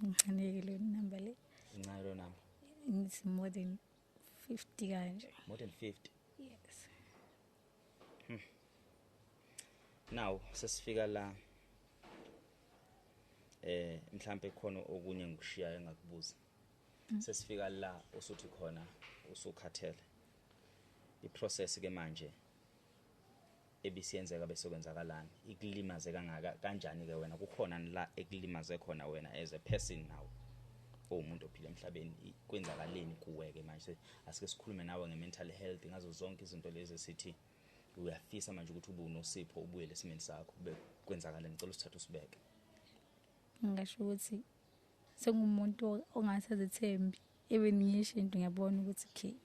Speaker 2: Ngichanekile inamba le.
Speaker 1: Incane lo namba.
Speaker 2: It's more than 50 kanje.
Speaker 1: More than 50?
Speaker 2: Yes.
Speaker 1: Now sesifika la mhlambe khona okunye ngikushiya engakubuza. Sesifika la usuthi khona usukhathele. I-process ke manje ebisiyenzeka bese kwenzakalani? Ikulimaze kanjani ke wena? Kukhona la ekulimaze khona wena as a person now for umuntu ophila emhlabeni kwenzakaleni kuweke manje asike sikhulume nawe nge-mental health ngazo zonke izinto lezi sithi uyafisa manje ukuthi ube unosipho ubuye lesimeni sakho kwenzakala ngicela usithathe usibeke.
Speaker 2: Ngisho ukuthi sengumuntu ongasazithembi even ngisho into ngiyabona ukuthi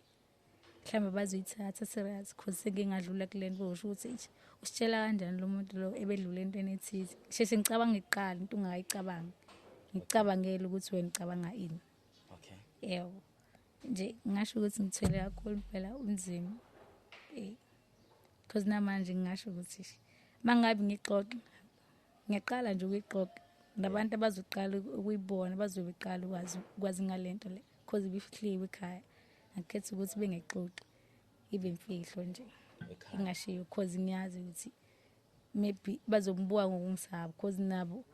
Speaker 2: mhlawumbe bazoyithatha serious because sengingadlula kulento usho ukuthi usitshela kanjani lo muntu lo ebedlula entweni ethize sheshe ngicabanga iqala into ungayicabanga ngicabangela ukuthi wena ucabanga ini.
Speaker 1: Okay,
Speaker 2: yebo nje ngasho ukuthi ngithwele kakhulu impela unzima because namanje ngasho ukuthi mangabe ngixoxa ngiyaqala nje ukuyixoxa nabantu abazoqala ukuyibona bazobeqala ukwazi ngalento le because ibifihliwe ekhaya ngikhetha ukuthi bengexoxi ibe imfihlo nje ingashiyo because ngiyazi ukuthi maybe bazombuka ngokungisaba because nabo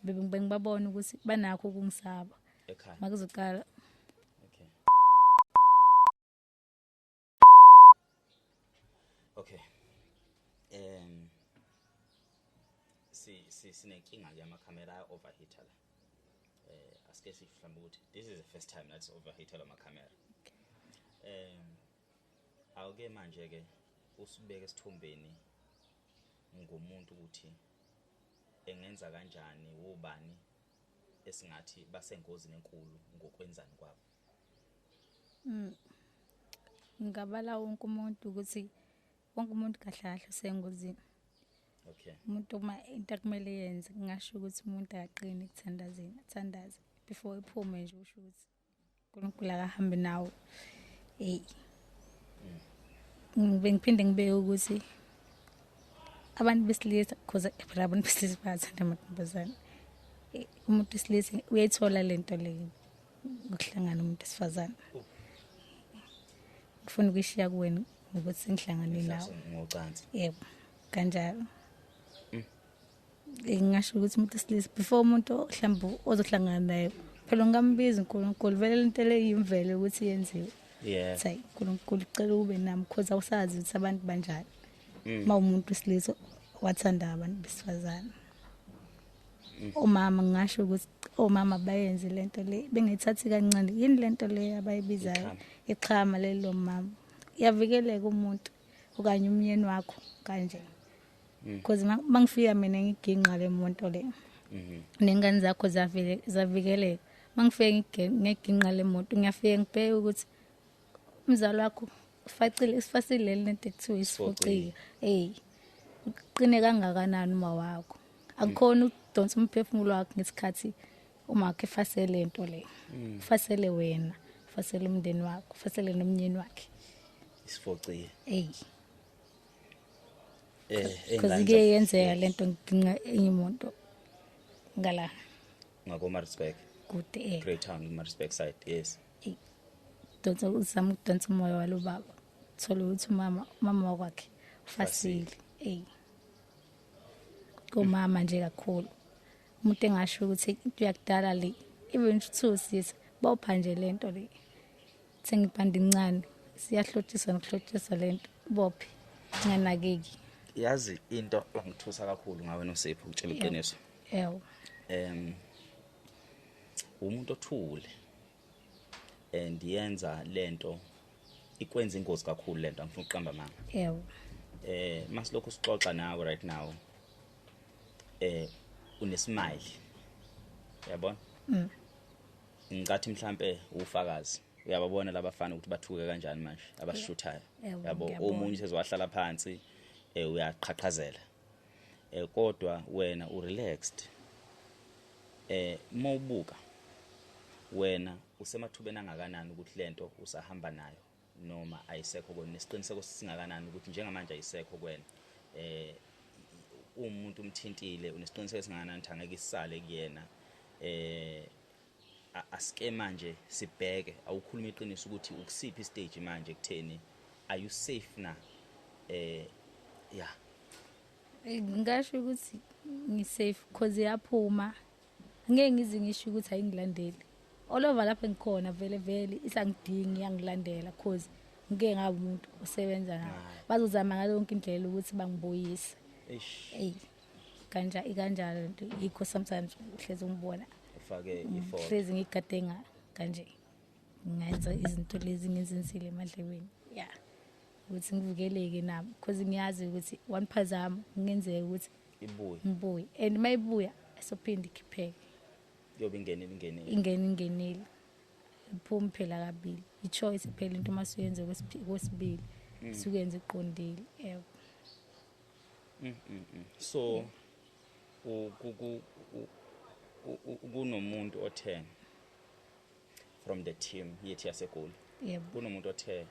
Speaker 2: bengibabona ukuthi banakho ukungisaba
Speaker 1: ekhaya
Speaker 2: makuzoqala.
Speaker 1: Okay, sinenkinga yamakhamera overheater la. Asike siflambe ukuthi this is the first time that's overheater amakhamera. Awuke manje ke usibeke esithombeni ngomuntu ukuthi engenza kanjani ubani esingathi basengozini enkulu ngokwenzani kwabo.
Speaker 2: Ngabala wonke umuntu ukuthi wonke umuntu kahlahle sengozini.
Speaker 1: Okay,
Speaker 2: Umuntu uma into akumele yenze ngisho ukuthi umuntu aqine ekuthandazeni athandaze before iphume nje usho ukuthi uNkulunkulu akahambe nawo. Bengiphinde ngibeke ukuthi abantu besilisa because abantu besilisa bayathanda amantombazane. Umuntu wesilisa uyayithola lento le ukuhlangana umuntu wesifazane. Ngifuna ukuyishiya kuwena ukuthi sengihlangane nawe.
Speaker 1: ngocansi.
Speaker 2: Yebo kanjalo. Ngisho ukuthi umuntu wesilisa before umuntu mhlawumbe ozohlangana naye phela ngambiza uNkulunkulu vele lento le yimvelo ukuthi yenziwe.
Speaker 1: Yeah,
Speaker 2: Say uNkulunkulu ucela ube nami because awusazi ukuthi abantu banjani. Umuntu wesilisa wathanda abantu besifazane. Omama ngisho ukuthi omama bayenze lento le bengayithathi kancane yini lento le abayibizayo iqhama lelo mama iyavikeleka umuntu okanye umyeni wakho kanje because mangifika mina ngiginqa le monto le nengane zakho zavikeleka mangifika ngiginqa le monto ngiyafika ngibheke ukuthi umzali wakho sifasile lento ekuthiwa isifoqiwe uqine kangakanani uma wakho akukhona udonsa umphefumulo wakho ngesikhathi uma wakhe fasele lento le fasele wena fasele umndeni wakho fasele nomnyeni wakhe
Speaker 1: isifoqiwe.
Speaker 2: Because kuyenzeka lento ngiginqa enye umuntu ngala
Speaker 1: ngako Maritzburg,
Speaker 2: kude
Speaker 1: Great Town Maritzburg side. Yes,
Speaker 2: donsa uzama ukudonsa umoya walo baba thola ukuthi mama wakwakhe fasile komama nje kakhulu umuntu engasho ukuthi into yakudala le even uthusisa bawupha nje lento le sengibhanda incane siyahlotshiswa nokuhlotshiswa lento bophe nganakeki.
Speaker 1: yazi into engithusa kakhulu ngawe noSipho ukutshela iqiniso.
Speaker 2: Yebo.
Speaker 1: Umuntu othule and yenza lento ikwenza ingozi kakhulu lento angifuna ukuqamba manga.
Speaker 2: Yebo.
Speaker 1: Masilokho sixoxa nawe right now unesmile yabona. Ngicathi mhlambe ufakazi uyababona labafana ukuthi bathuke kanjani manje abashuthayo yabo omunye sezowahlala phansi uyaqhaqhazela kodwa wena urelaxed mawubuka wena usemathubeni angakanani ukuthi lento usahamba nayo noma ayisekho kwena nesiqiniseko singakanani ukuthi njengamanje ayisekho kwena umuntu umthintile unesiqiniseko singakanani ukuthi angeke isale kuyena asike manje sibheke awukhuluma iqiniso ukuthi ukusiphi stage manje kutheni are you safe na yeah
Speaker 2: ngisho ukuthi ngisafe because yaphuma ngeke ngize ngisho ukuthi ayingilandeli all over lapha ngikhona vele isangidingi yangilandela because ngeke ngabe umuntu osebenza nayo bazozama ngalo yonke indlela ukuthi bangibuyise kanjalo into yikho sometimes uhlezi ngibona
Speaker 1: ufake ifort
Speaker 2: hlezi ngigade ngayo kanje ngenza izinto lezi ngizenzile emadlebeni yeah ukuthi ngivikeleke nami because ngiyazi ukuthi one phazama ngenzeka ukuthi ngibuye and mayibuya asophinde ikhipheke
Speaker 1: yobe ingenile
Speaker 2: ingenile iphuma phela kabili i-choice phela into masuyenze kwesibili sukuyenza iqondile yebo
Speaker 1: so kunomuntu othe from the team yethi yaseGoli
Speaker 2: yebo
Speaker 1: kunomuntu othe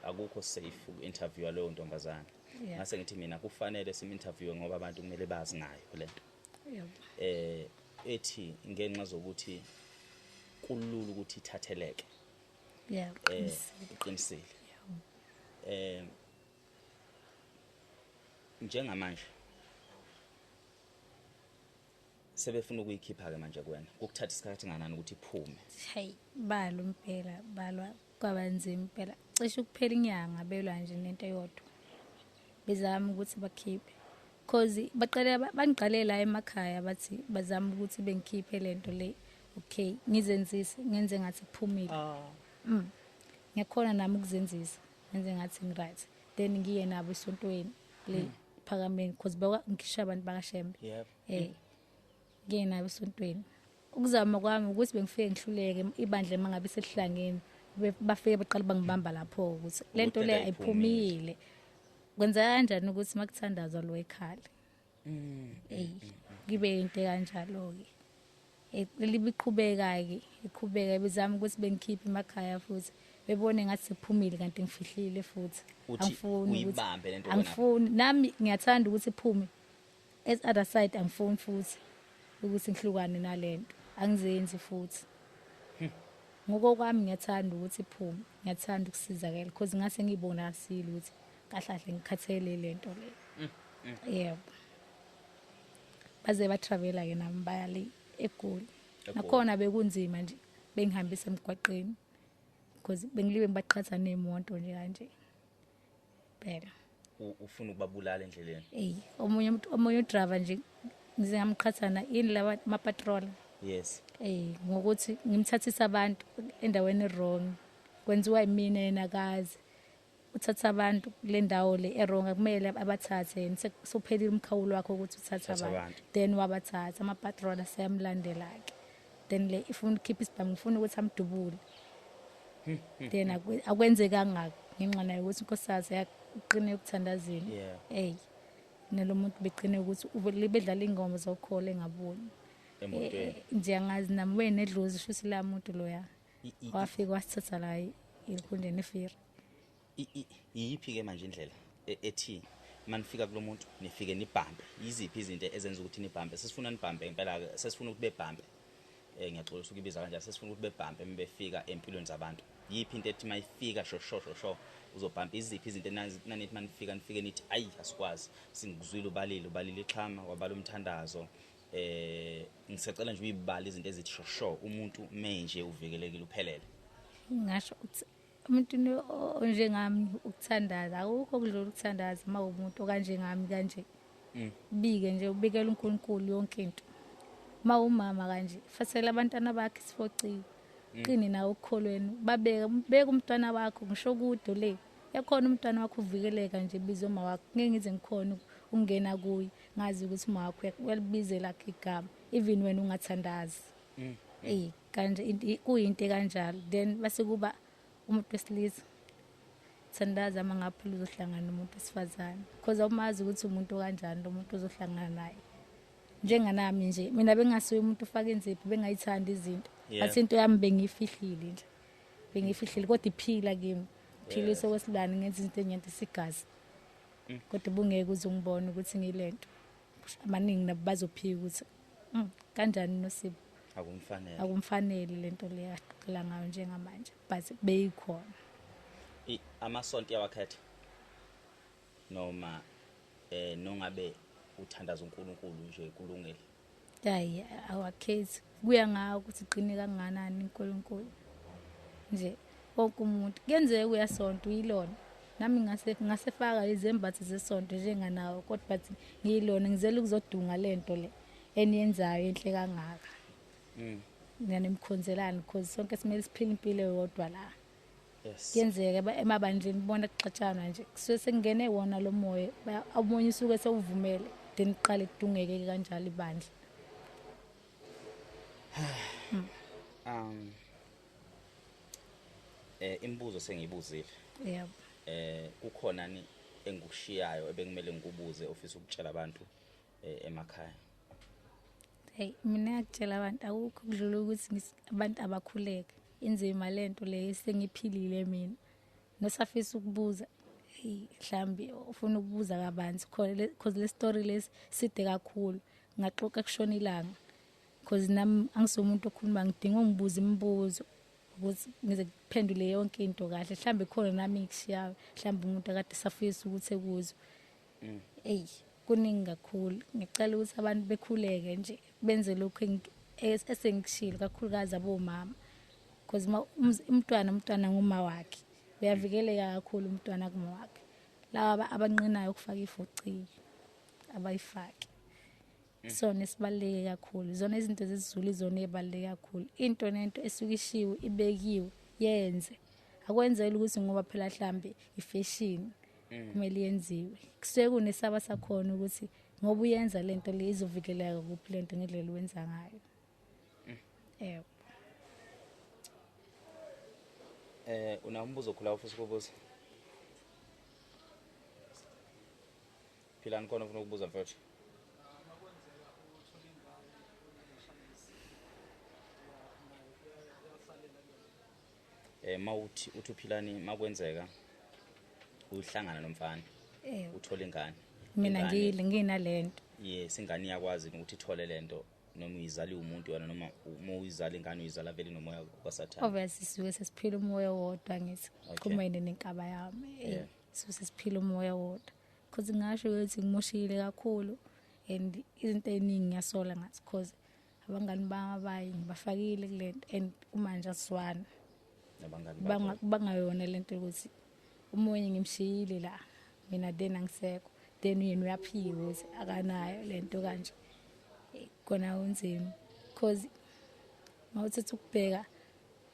Speaker 1: akukho safe uku-interviewa leyo ntombazana ngase ngithi mina kufanele sim-interviewe ngoba abantu kumele bazi ngayo lento
Speaker 2: yebo
Speaker 1: ethi ngenxa zokuthi kulula ukuthi ithatheleke
Speaker 2: yebo
Speaker 1: iqinisile njengamanje sebefuna ukuyikhipha ke manje kuwena ukuthatha isikhathi nganani ukuthi iphume
Speaker 2: hey balo impela balwa kwabanzima impela cishe ukuphela inyanga belwa nje nento eyodwa bezama ukuthi bakhiphe cause bangiqale la emakhaya bathi bazama ukuthi bengikhiphe lento le okay ngizenzise ngenze ngathi kuphumile ngiyakhona nami ukuzenzisa ngenze ngathi ngiright then ngiye nabo esontweni le phakameni cause ngikhisha abantu bakashembe ngiye nabo esontweni ukuzama kwami ukuthi bengifike ngihluleke ibandla mangabe selihlangene bafike baqala bangibamba lapho ukuthi lento le ayiphumile kwenza kanjani ukuthi makuthandazwa lo ekhali kibe into kanjalo ke libiqhubeka ke iqhubeka bezama ukuthi bengikhiphe emakhaya futhi bebone ngathi siphumile kanti ngifihlile futhi
Speaker 1: angifuni uyibambe lento
Speaker 2: angifuni nami ngiyathanda ukuthi iphume as other side angifuni futhi ukuthi ngihlukane nalento angizenzi futhi ngokwami ngiyathanda ukuthi iphume ngiyathanda ukusizakela because ngase ngibona asile ukuthi kahlahle ngikhathele lento le yebo baze batravela ke nami bayali eGoli nakhona bekunzima nje bengihambisa emgwaqeni because bengilibe ngibaqhatha nemoto nje kanje phela
Speaker 1: ufuna ukubabulala endleleni
Speaker 2: omunye driver nje ngizengamqhathana ini la ma patrol
Speaker 1: yes
Speaker 2: ngokuthi ngimthathisa abantu endaweni wrong kwenziwa yimina yena kazi uthatha abantu le ndawo le errong kumele abathathe yena sokuphelile umkhawulo wakho ukuthi uthatha abantu then wabathatha ama patrol aseyamlandela ke then le ifuna keep isibhamu ngifuna ukuthi amdubule then akwenzeka ngakho ngenxa nayo ukuthi inkosazi yaqine ukuthandazini nelomuntu beqine ukuthi ubedlala ingoma zokhole engaboni njengazi nami wena edlozi shuthi la muntu loya wafika wasithatha la ikhundeni efiri
Speaker 1: iyiphi ke manje indlela ethi manifika kulomuntu nifike nibhambe iziphi izinto ezenza ukuthi nibhambe sesifuna nibhambe impela ke sesifuna ukuthi bebhambe ngiyaxolisa ukubiza kanjalo sesifuna ukuthi bebhambe mbefika empilweni zabantu yiphi into ethi mayifika shosho uzobhambe iziphi izinto nanithi manifika nifike nithi ayi asikwazi singizwile ubalile ixhama wabala umthandazo ngisacela nje uyibala izinto ezithi shosho umuntu menje uvikelekile uphelele
Speaker 2: ngasho ukuthi umuntu onjengami ukuthandaza akukho kudlula ukuthandaza mawumuntu okanjengami kanje bike nje ubikela uNkulunkulu yonke into mawumama kanje fasela abantwana bakhe sifociwe qini nawe ukukholweni beka umntwana wakho ngisho kude le yakhona umntwana wakho uvikeleka nje bizo uma wakho ngeke ngize ngikhona ungena kuyi ngazi ukuthi uma wakho uyalibizela igama even wena ungathandazi kanje kuyinto kanjalo then base kuba umuntu wesilisa thandaza mangaphela uzohlangana nomuntu wesifazane because awumazi ukuthi umuntu kanjani lo muntu uzohlangana naye njenganami nje mina bengasuye umuntu ufaka inzipho bengayithandi izinto athi into yami bengifihlile nje bengifihlile kodwa iphila kimi philiso kwesilwane ngenza izinto enyanta isigazi kodwa bungeke uzungibona ukuthi ngilento abaningi nabo bazophika ukuthi kanjani noSipho akumfanele lento le yaqala ngayo njengamanje but beyikhona
Speaker 1: amasonto yawakhetha noma nongabe uthandaza uNkulunkulu nje kulungile
Speaker 2: hayi awakhethi kuya ngawo ukuthi iqine kangakanani uNkulunkulu nje wonke umuntu kuyenzeka uyasonto uyilona nami ngasefaka izembatho zesonto njenganawo kodwa bathi ngiyilona ngizela ukuzodunga lento le eniyenzayo enhle kangaka nemkhonzelani because sonke simele siphile impilo eyodwa la.
Speaker 1: Yes.
Speaker 2: Kuyenzeka emabandleni bona kuxatshanwa nje kusuke sekungene wona lo moya omunye usuke sewuvumele then iqale kudungeke kanjalo ibandla.
Speaker 1: Imibuzo sengiyibuzile.
Speaker 2: Yebo.
Speaker 1: Kukhona ni engikushiyayo ebekumele ngikubuze ofisa ukutshela abantu emakhaya.
Speaker 2: Hey, mina ngiyakutshela abantu akukho kudlula ukuthi abantu abakhuleke. Inzima lento le sengiphilile mina. Nosafisa ukubuza mhlambi ufuna ukubuza kabanzi because le story lesi side kakhulu. Ngaxoxa kushona ilanga. Because nami angisomuntu okhuluma ngidinga ungibuza imibuzo ukuthi ngize kuphendule yonke into kahle. Mhlambe khona nami ngikushiyayo. Mhlambe umuntu akade safisa ukuthi ekuzwe. Kuningi kakhulu. Ngicela ukuthi abantu bekhuleke nje benze lokho esengikushilo kakhulukazi abomama. Because umntwana nguma wakhe. Uyavikeleka kakhulu umntwana kuma wakhe. Laba abanqinayo ukufaka ifoci abayifaki. So nesibaleke kakhulu. Zona izinto zesizulu izona ezibaleke kakhulu. Into nento esukishiwe ibekiwe yenze. Akwenzela ukuthi ngoba phela mhlambe ifashion kumele yenziwe. Kusuke kunesaba sakhona ukuthi ngoba uyenza lento le izovikeleka kuphi lento ngendlela wenza ngayo. Yebo.
Speaker 1: Unambuzo khula ufisa ukubuza? Philani khona ufuna ukubuza mfowethu? Mawuthi uPhilani makwenzeka uhlangana nomfana uthola ingane.
Speaker 2: Mina nginalento.
Speaker 1: Yes, ingane iyakwazi ukuthi ithole lento noma uyizali umuntu wena noma uma uyizali ingane uyizala vele nomoya kwaSathane.
Speaker 2: Obviously siwe sesiphila umoya wodwa ngithi kumene nenkaba yami. Siwe sesiphila umoya wodwa. Because ngisho ukuthi ngimoshile kakhulu and izinto eziningi ngiyasola ngathi because abangani babayi ngibafakile kulento and kumanje asizwana. Bangayona lento ukuthi umoya ngimshiyile la mina then angisekho then yena uyaphila ukuthi akanayo lento kanje. Kona unzima because mawuthatha ukubheka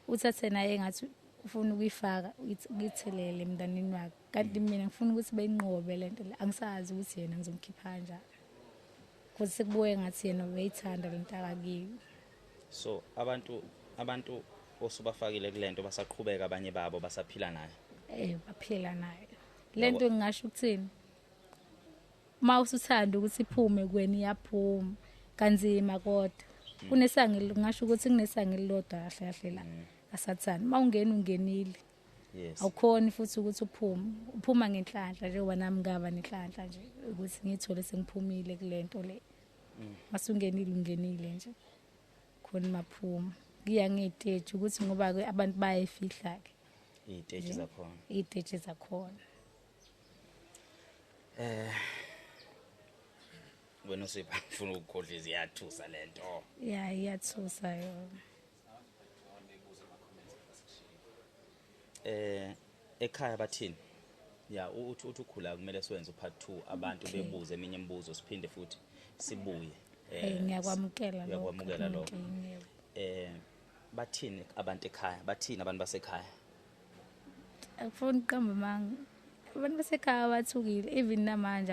Speaker 2: uthathe naye ngathi ufuna ukuyifaka uyithelele emndanini wakhe kanti mina ngifuna ukuthi bayinqobe lento le angisazi ukuthi yena ngizomkhipha kanjani because sekubuye ngathi yena uyayithanda lento akakiyo.
Speaker 1: So abantu osubafakile kulento basaqhubeka abanye babo basaphila naye.
Speaker 2: Baphila naye. Lento ngingasho ukuthini? Mawusuthanda ukuthi iphume kuwena iyaphuma kanzima kodwa kunesangelo ngisho ukuthi kunesangelo lodwa kahle kahle la asathani mawungena ungenile.
Speaker 1: Yes.
Speaker 2: Awukhoni futhi ukuthi uphuma ngenhlanhla njengoba nami ngaba nenhlanhla nje ukuthi ngithole sengiphumile kulento le. Masungenile ungenile nje. Khona maphuma. Kuya ngeziteji ukuthi ngoba ke abantu bayayifihla ke.
Speaker 1: Iziteji zakhona.
Speaker 2: Iziteji zakhona.
Speaker 1: Wena usipha ufuna ukukhohlisa iyathusa lento.
Speaker 2: Yeah, iyathusa yona.
Speaker 1: Ekhaya bathini? Uthi ukhula kumele siwenze uPart 2 abantu bebuze eminye imibuzo siphinde futhi sibuye.
Speaker 2: Ngiyakwamukela lokho.
Speaker 1: Uyakwamukela lokho. Bathini abantu ekhaya? Bathini abantu basekhaya?
Speaker 2: Akufuni uqamba manga. Abantu basekhaya bathukile even namanje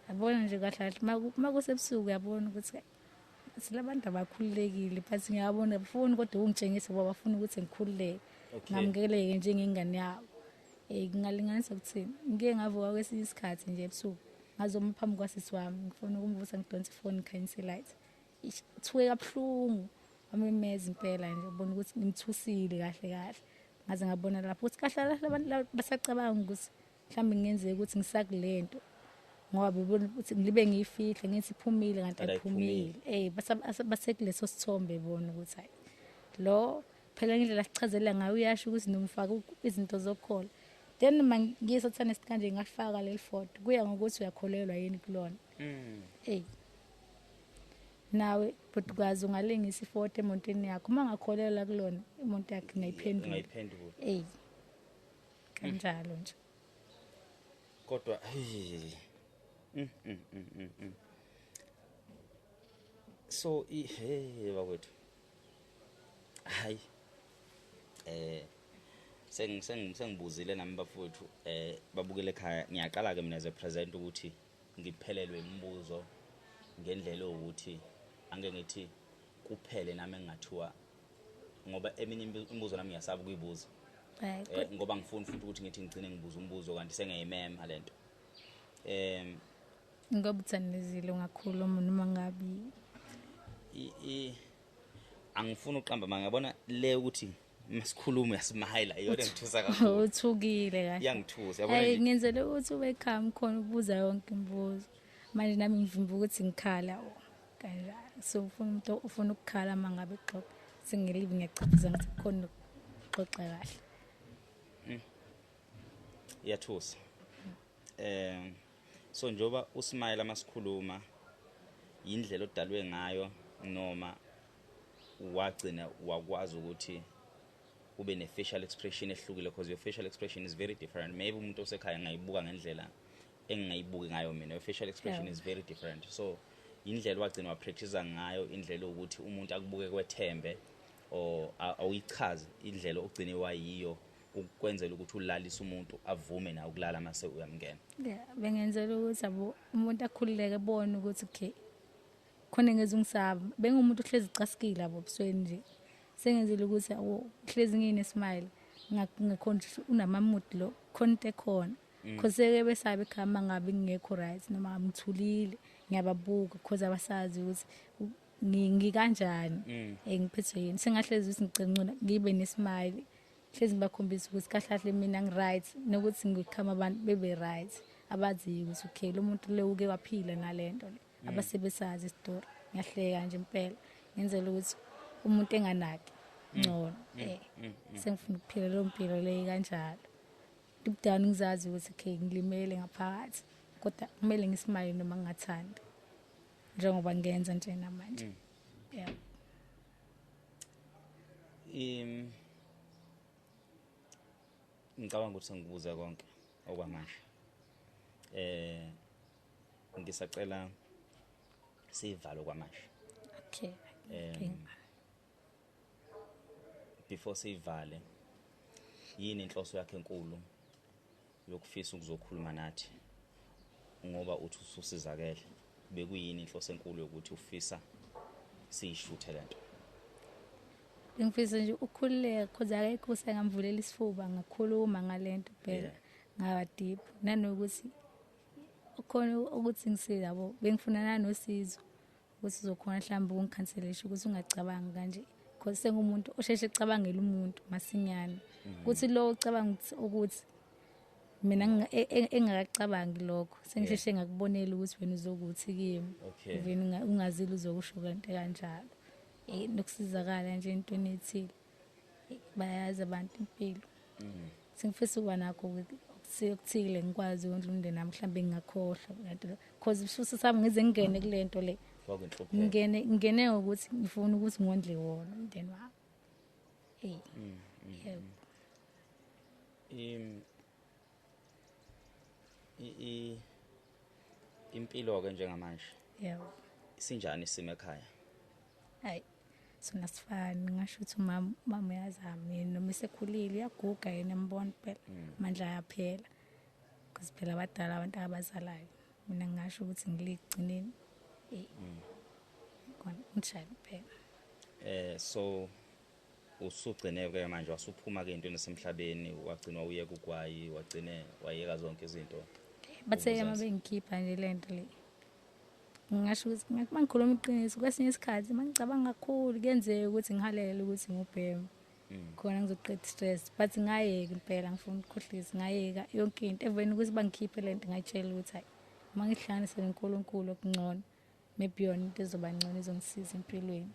Speaker 2: yabona nje kahle kahle makusebusuku uyabona ukuthi silabantu abakhululekile but ngiyabona bafuna kodwa ungitshengise ngoba bafuna ukuthi ngikhululeke ngamukeleke njengengane yabo. Ngingalinganisa ukuthini ngike ngavuka kwesinye isikhathi nje ebusuku ngazoma phambi kwasisi wami ngifuna ukumvusa ngidonsa ifoni ngikhanyise light ithuke kabuhlungu amemeza impela nje ubona ukuthi ngimthusile kahle kahle ngaze ngabona lapho ukuthi kahle abantu basacabanga ukuthi mhlawumbe ngiyenzeke ukuthi ngisakulento ngoba bebona ukuthi ngibe ngiyifihle ngithi iphumile kanti ayiphumile basekuleso sithombe bona ukuthi hayi lo phela indlela sichazela ngayo uyasho ukuthi nomfaka izinto zokukhola then mangiyesathane sikanje ngafaka leli photo kuya ngokuthi uyakholelwa yini kulona. Nawe budukwazi ungalengisa ifoto emontweni yakho uma ngakholelwa kulona imonto yakhe ngayiphendula. Kanjalo nje.
Speaker 1: Kodwa so bakwethu hayi sengibuzile nami bafowethu babukele ekhaya. Ngiyaqala ke mina as a present ukuthi ngiphelelwe imibuzo ngendlela ukuthi angeke ngithi kuphele nami engathiwa, ngoba eminye imibuzo nami ngiyasaba ukuyibuza ngoba ngifuna futhi ukuthi ngithi ngigcine ngibuza umbuzo kanti sengiyimema lento.
Speaker 2: Ngoba uthandezile ungakhuluma noma ngabi
Speaker 1: angifuni uqamba ngiyabona le ukuthi masikhuluma yasimahayila iyona ngithusa kakhulu.
Speaker 2: uthukile kahle
Speaker 1: Iyangithusa yabona
Speaker 2: hayi
Speaker 1: nje.
Speaker 2: ngenzele ukuthi ube calm khona ukubuza yonke imibuzo. Manje nami ngivimba ukuthi ngikhala kanjalo, so umuntu ufuna ukukhala mangabe exoxa singelive ngiyachaphisa ngathi khona ukuxoxa kahle.
Speaker 1: Iyathusa. So njoba uSmile masikhuluma indlela odalwe ngayo noma wagcina wakwazi ukuthi ube ne facial expression ehlukile, because your facial expression is very different. Maybe umuntu osekhaya ngayibuka ngendlela engayibuki ngayo mina. Your facial expression is very different. So indlela wagcina wa practice ngayo indlela ukuthi umuntu akubuke kwethembe or awuyichaze indlela ogcine wayiyo ukwenzela ukuthi ulalise umuntu avume na ukulala mase uyamngena.
Speaker 2: Bengenzela ukuthi umuntu akhululeke ebone ukuthi okay khona ngeze ungisaba. Bengumuntu ohlezi casikile abobusweni nje. Sengenzile ukuthi hlezi nginesmile ngakhona unamamood lo khona ekhona. Because seke besabe ekhama ngabe ngekho right noma ngithulile ngiyababuka because abasazi ukuthi ngikanjani ngiphethe yini. Sengahlezi ukuthi ngicela ngibe nesmile. Hlezi ngibakhombisa ukuthi kahle mina ngi right nokuthi ngikhama abantu bebe right abazi ukuthi okay lo muntu le uke waphila nalento le abasebesazi istory. Ngiyahleka nje impela ngenzela ukuthi umuntu enganaki ngcono sengifuna ukuphila lo mpilo le kanjalo. Deep down ngizazi ukuthi okay ngilimele ngaphakathi kodwa kumele ngismile noma ngingathandi njengoba ngenza nje namanje.
Speaker 1: Ngicabanga ukuthi sengibuza konke okwamanje. Ngisacela sivalo kwamanje.
Speaker 2: Okay.
Speaker 1: Before sivale yini inhloso yakhe enkulu yokufisa ukuzokhuluma nathi, ngoba uthi ususizakele, bekuyini inhloso enkulu yokuthi ufisa siyishuthe lento?
Speaker 2: Ngifisa nje ukukhululeka because akekho sengamvulela isifuba ngakhuluma ngalento phela ngaba deep nanokuthi ukhona ukuthi ngisiza yabo. Bengifuna nanosizo ukuthi uzokhona mhlawumbe ungikhanselisha ukuthi ungacabangi kanje because sengumuntu osheshe ecabangela umuntu masinyane ukuthi lo ucabanga ukuthi mina engakacabangi lokho sengisheshe ngakubonela ukuthi wena uzokuthi kimi even ungazili uzokusho kanti kanjalo. Nokusizakala nje entweni ethile bayazi abantu impilo. Sengifisa ukuba nakho ukuthile ngikwazi ukondla umndeni nami mhlambe ngingakhohlwa kanti because futhi sami ngize ngene kulento le ngene ukuthi ngifuna ukuthi ngondle wona umndeni wami.
Speaker 1: Impilo ke njengamanje sinjani isimo ekhaya?
Speaker 2: Hayi sona sifani ngasho ukuthi mama uyazama noma esekhulile uyaguga yena mbona phela manje ayaphela because phela abadala abantu abazalayo. Mina ngasho ukuthi ngiligcineni khona ngishayile phela.
Speaker 1: So usugcineke manje wasuphuma ke into nasemhlabeni wagcina uyeka ugwayi wagcine wayeka zonke izinto.
Speaker 2: Bathe uma bengikhipha nje lento le ngisho ukuthi mangikhuluma iqiniso kwesinye isikhathi mangicabanga kakhulu kuyenzeka ukuthi ngihalele ukuthi ngubhema khona ngizoqeda stress but ngayeka impela ngifuna ukukhohlisa ngayeka yonke into even ukuthi bangikhiphe lento ngayitshela ukuthi hayi mangihlanganise neNkulunkulu okungcono maybe yona into ezoba ngcono izongisiza empilweni.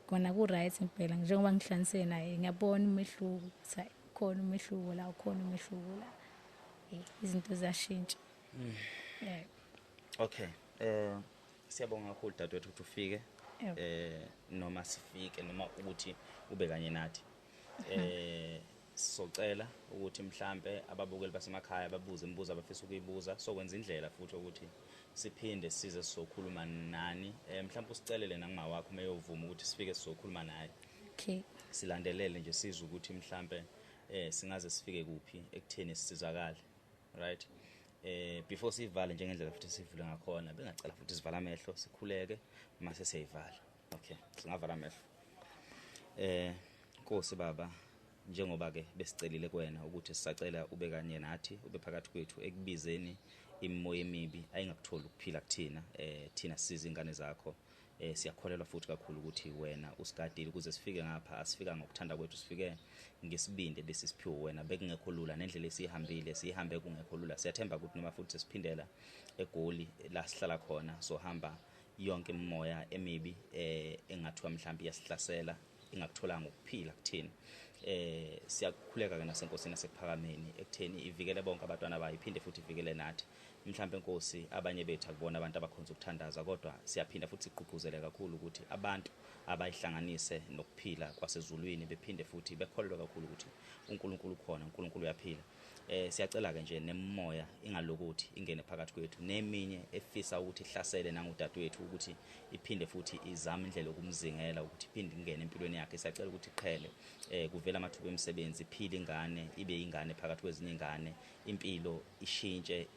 Speaker 2: Kona ku right impela njengoba ngihlanganise naye ngiyabona umehluko ukuthi hayi khona umehluko la ukhona umehluko la izinto ziyashintsha.
Speaker 1: Okay. Siyabonga kakhulu dadewethu ukuthi ufike noma sifike noma ukuthi ube kanye nathi. Socela ukuthi mhlambe ababukeli basemakhaya babuze imibuzo abafisa ukuyibuza sokwenza indlela futhi ukuthi siphinde size sizokhuluma nani. Mhlambe usicelele nangima wakho mayovuma ukuthi sifike sizokhuluma naye
Speaker 2: okay.
Speaker 1: Silandelele nje sizwe ukuthi mhlambe singaze sifike kuphi ekutheni sisizakale, right? Before sivale njengendlela futhi sivule ngakhona bengacela futhi sivala amehlo sikhuleke mase siyayivala. Okay, singavala amehlo. Nkosi Baba, njengoba ke besicelile kuwena ukuthi sisacela ube kanye nathi, ube phakathi kwethu ekubizeni imimoya emibi ayingakutholi ukuphila kuthina, thina siza ingane zakho. Siyakholelwa futhi kakhulu ukuthi wena usigadile ukuze sifike ngapha, asifika ngokuthanda kwethu, sifike ngesibindi bese siphiwe wena, bekungekho lula nendlela esihambile sihambe kungekho lula. Siyathemba ukuthi noma futhi siphindela eGoli la sihlala khona sohamba yonke imimoya emibi engathiwa mhlawumbe iyasihlasela ingakutholanga ukuphila kuthina. Siyakhuleka ke nasenkosini nasekuphakameni ekutheni ivikele bonke abantwana bayo, iphinde futhi ivikele nathi. Mhlawumbe Nkosi abanye bethu akubona abantu abakhonza ukuthandaza, kodwa siyaphinda futhi sigqugquzele kakhulu ukuthi abantu abayihlanganise nokuphila kwasezulwini bephinde futhi bekholelwe kakhulu ukuthi uNkulunkulu khona, uNkulunkulu uyaphila. Siyacela ke nje nemimoya ingalokuthi ingene phakathi kwethu, neminye efisa ukuthi ihlasele nangudadewethu ukuthi iphinde futhi izame indlela yokumzingela ukuthi iphinde ingene empilweni yakhe. Siyacela ukuthi iqhele kuvela amathuba emisebenzi, iphile ingane, ibe ingane phakathi kwezinye ingane, impilo ishintshe,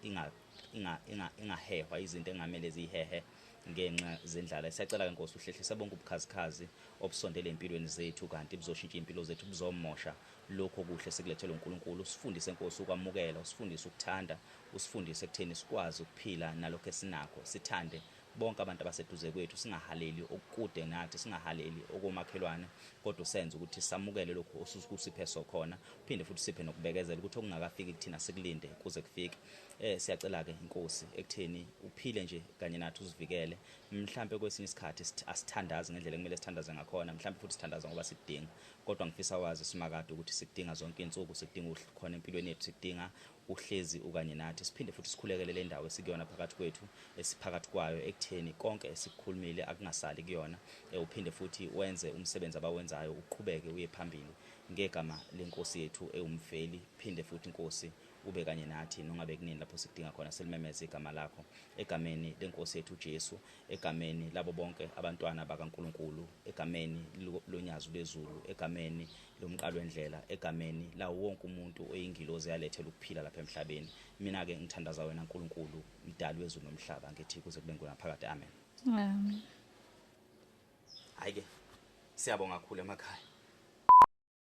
Speaker 1: ingahehwa izinto engamele zihehe ngenxa zendlala. Siyacela ke Nkosi uhlehlisa bonke ubukhazikhazi obusondele empilweni zethu kanti bizoshintsha impilo zethu, bizomosha lokho kuhle sikulethelwe uNkulunkulu. Usifundise Nkosi ukwamukela, usifundise ukuthanda, usifundise ekutheni sikwazi ukuphila nalokho esinakho, sithande bonke abantu abaseduze kwethu, singahaleli okude nathi, singahaleli okomakhelwane, kodwa senze ukuthi samukele lokho osukusiphe sokhona, phinde futhi siphe nokubekezela ukuthi okungakafiki kuthina sikulinde kuze kufike. Siyacela ke Inkosi ekutheni uphile nje kanye nathi usivikele. Mhlambe kwesinye isikhathi asithandaze ngendlela ekumele sithandaze ngakhona, mhlambe futhi sithandaza ngoba sidinga, kodwa ngifisa wazi simakade ukuthi sikudinga zonke insuku, sikudinga khona empilweni yethu, sikudinga uhlezi ukanye nathi. Siphinde futhi sikhulekele le ndawo esikuyona phakathi kwethu, esiphakathi kwayo ekutheni konke esikukhulumile akungasali kuyona. Uphinde futhi wenze umsebenzi abawenzayo uqhubeke uye phambili ngegama lenkosi yethu ewumveli. Phinde futhi Nkosi ube kanye nathi nongabe kunini lapho sikudinga khona, silimemeze igama lakho egameni lenkosi yethu Jesu, egameni labo bonke abantwana bakaNkulunkulu, egameni lonyazi lwezulu, egameni lomqalo wendlela, egameni lawo wonke umuntu oyingilozi yalethela ukuphila lapha emhlabeni. Mina ke ngithandaza wena Nkulunkulu mdali wezulu nomhlaba, ngithi kuze kube ngaphakade. Amen.
Speaker 2: Amen.
Speaker 1: Hayike siyabonga kakhulu emakhaya.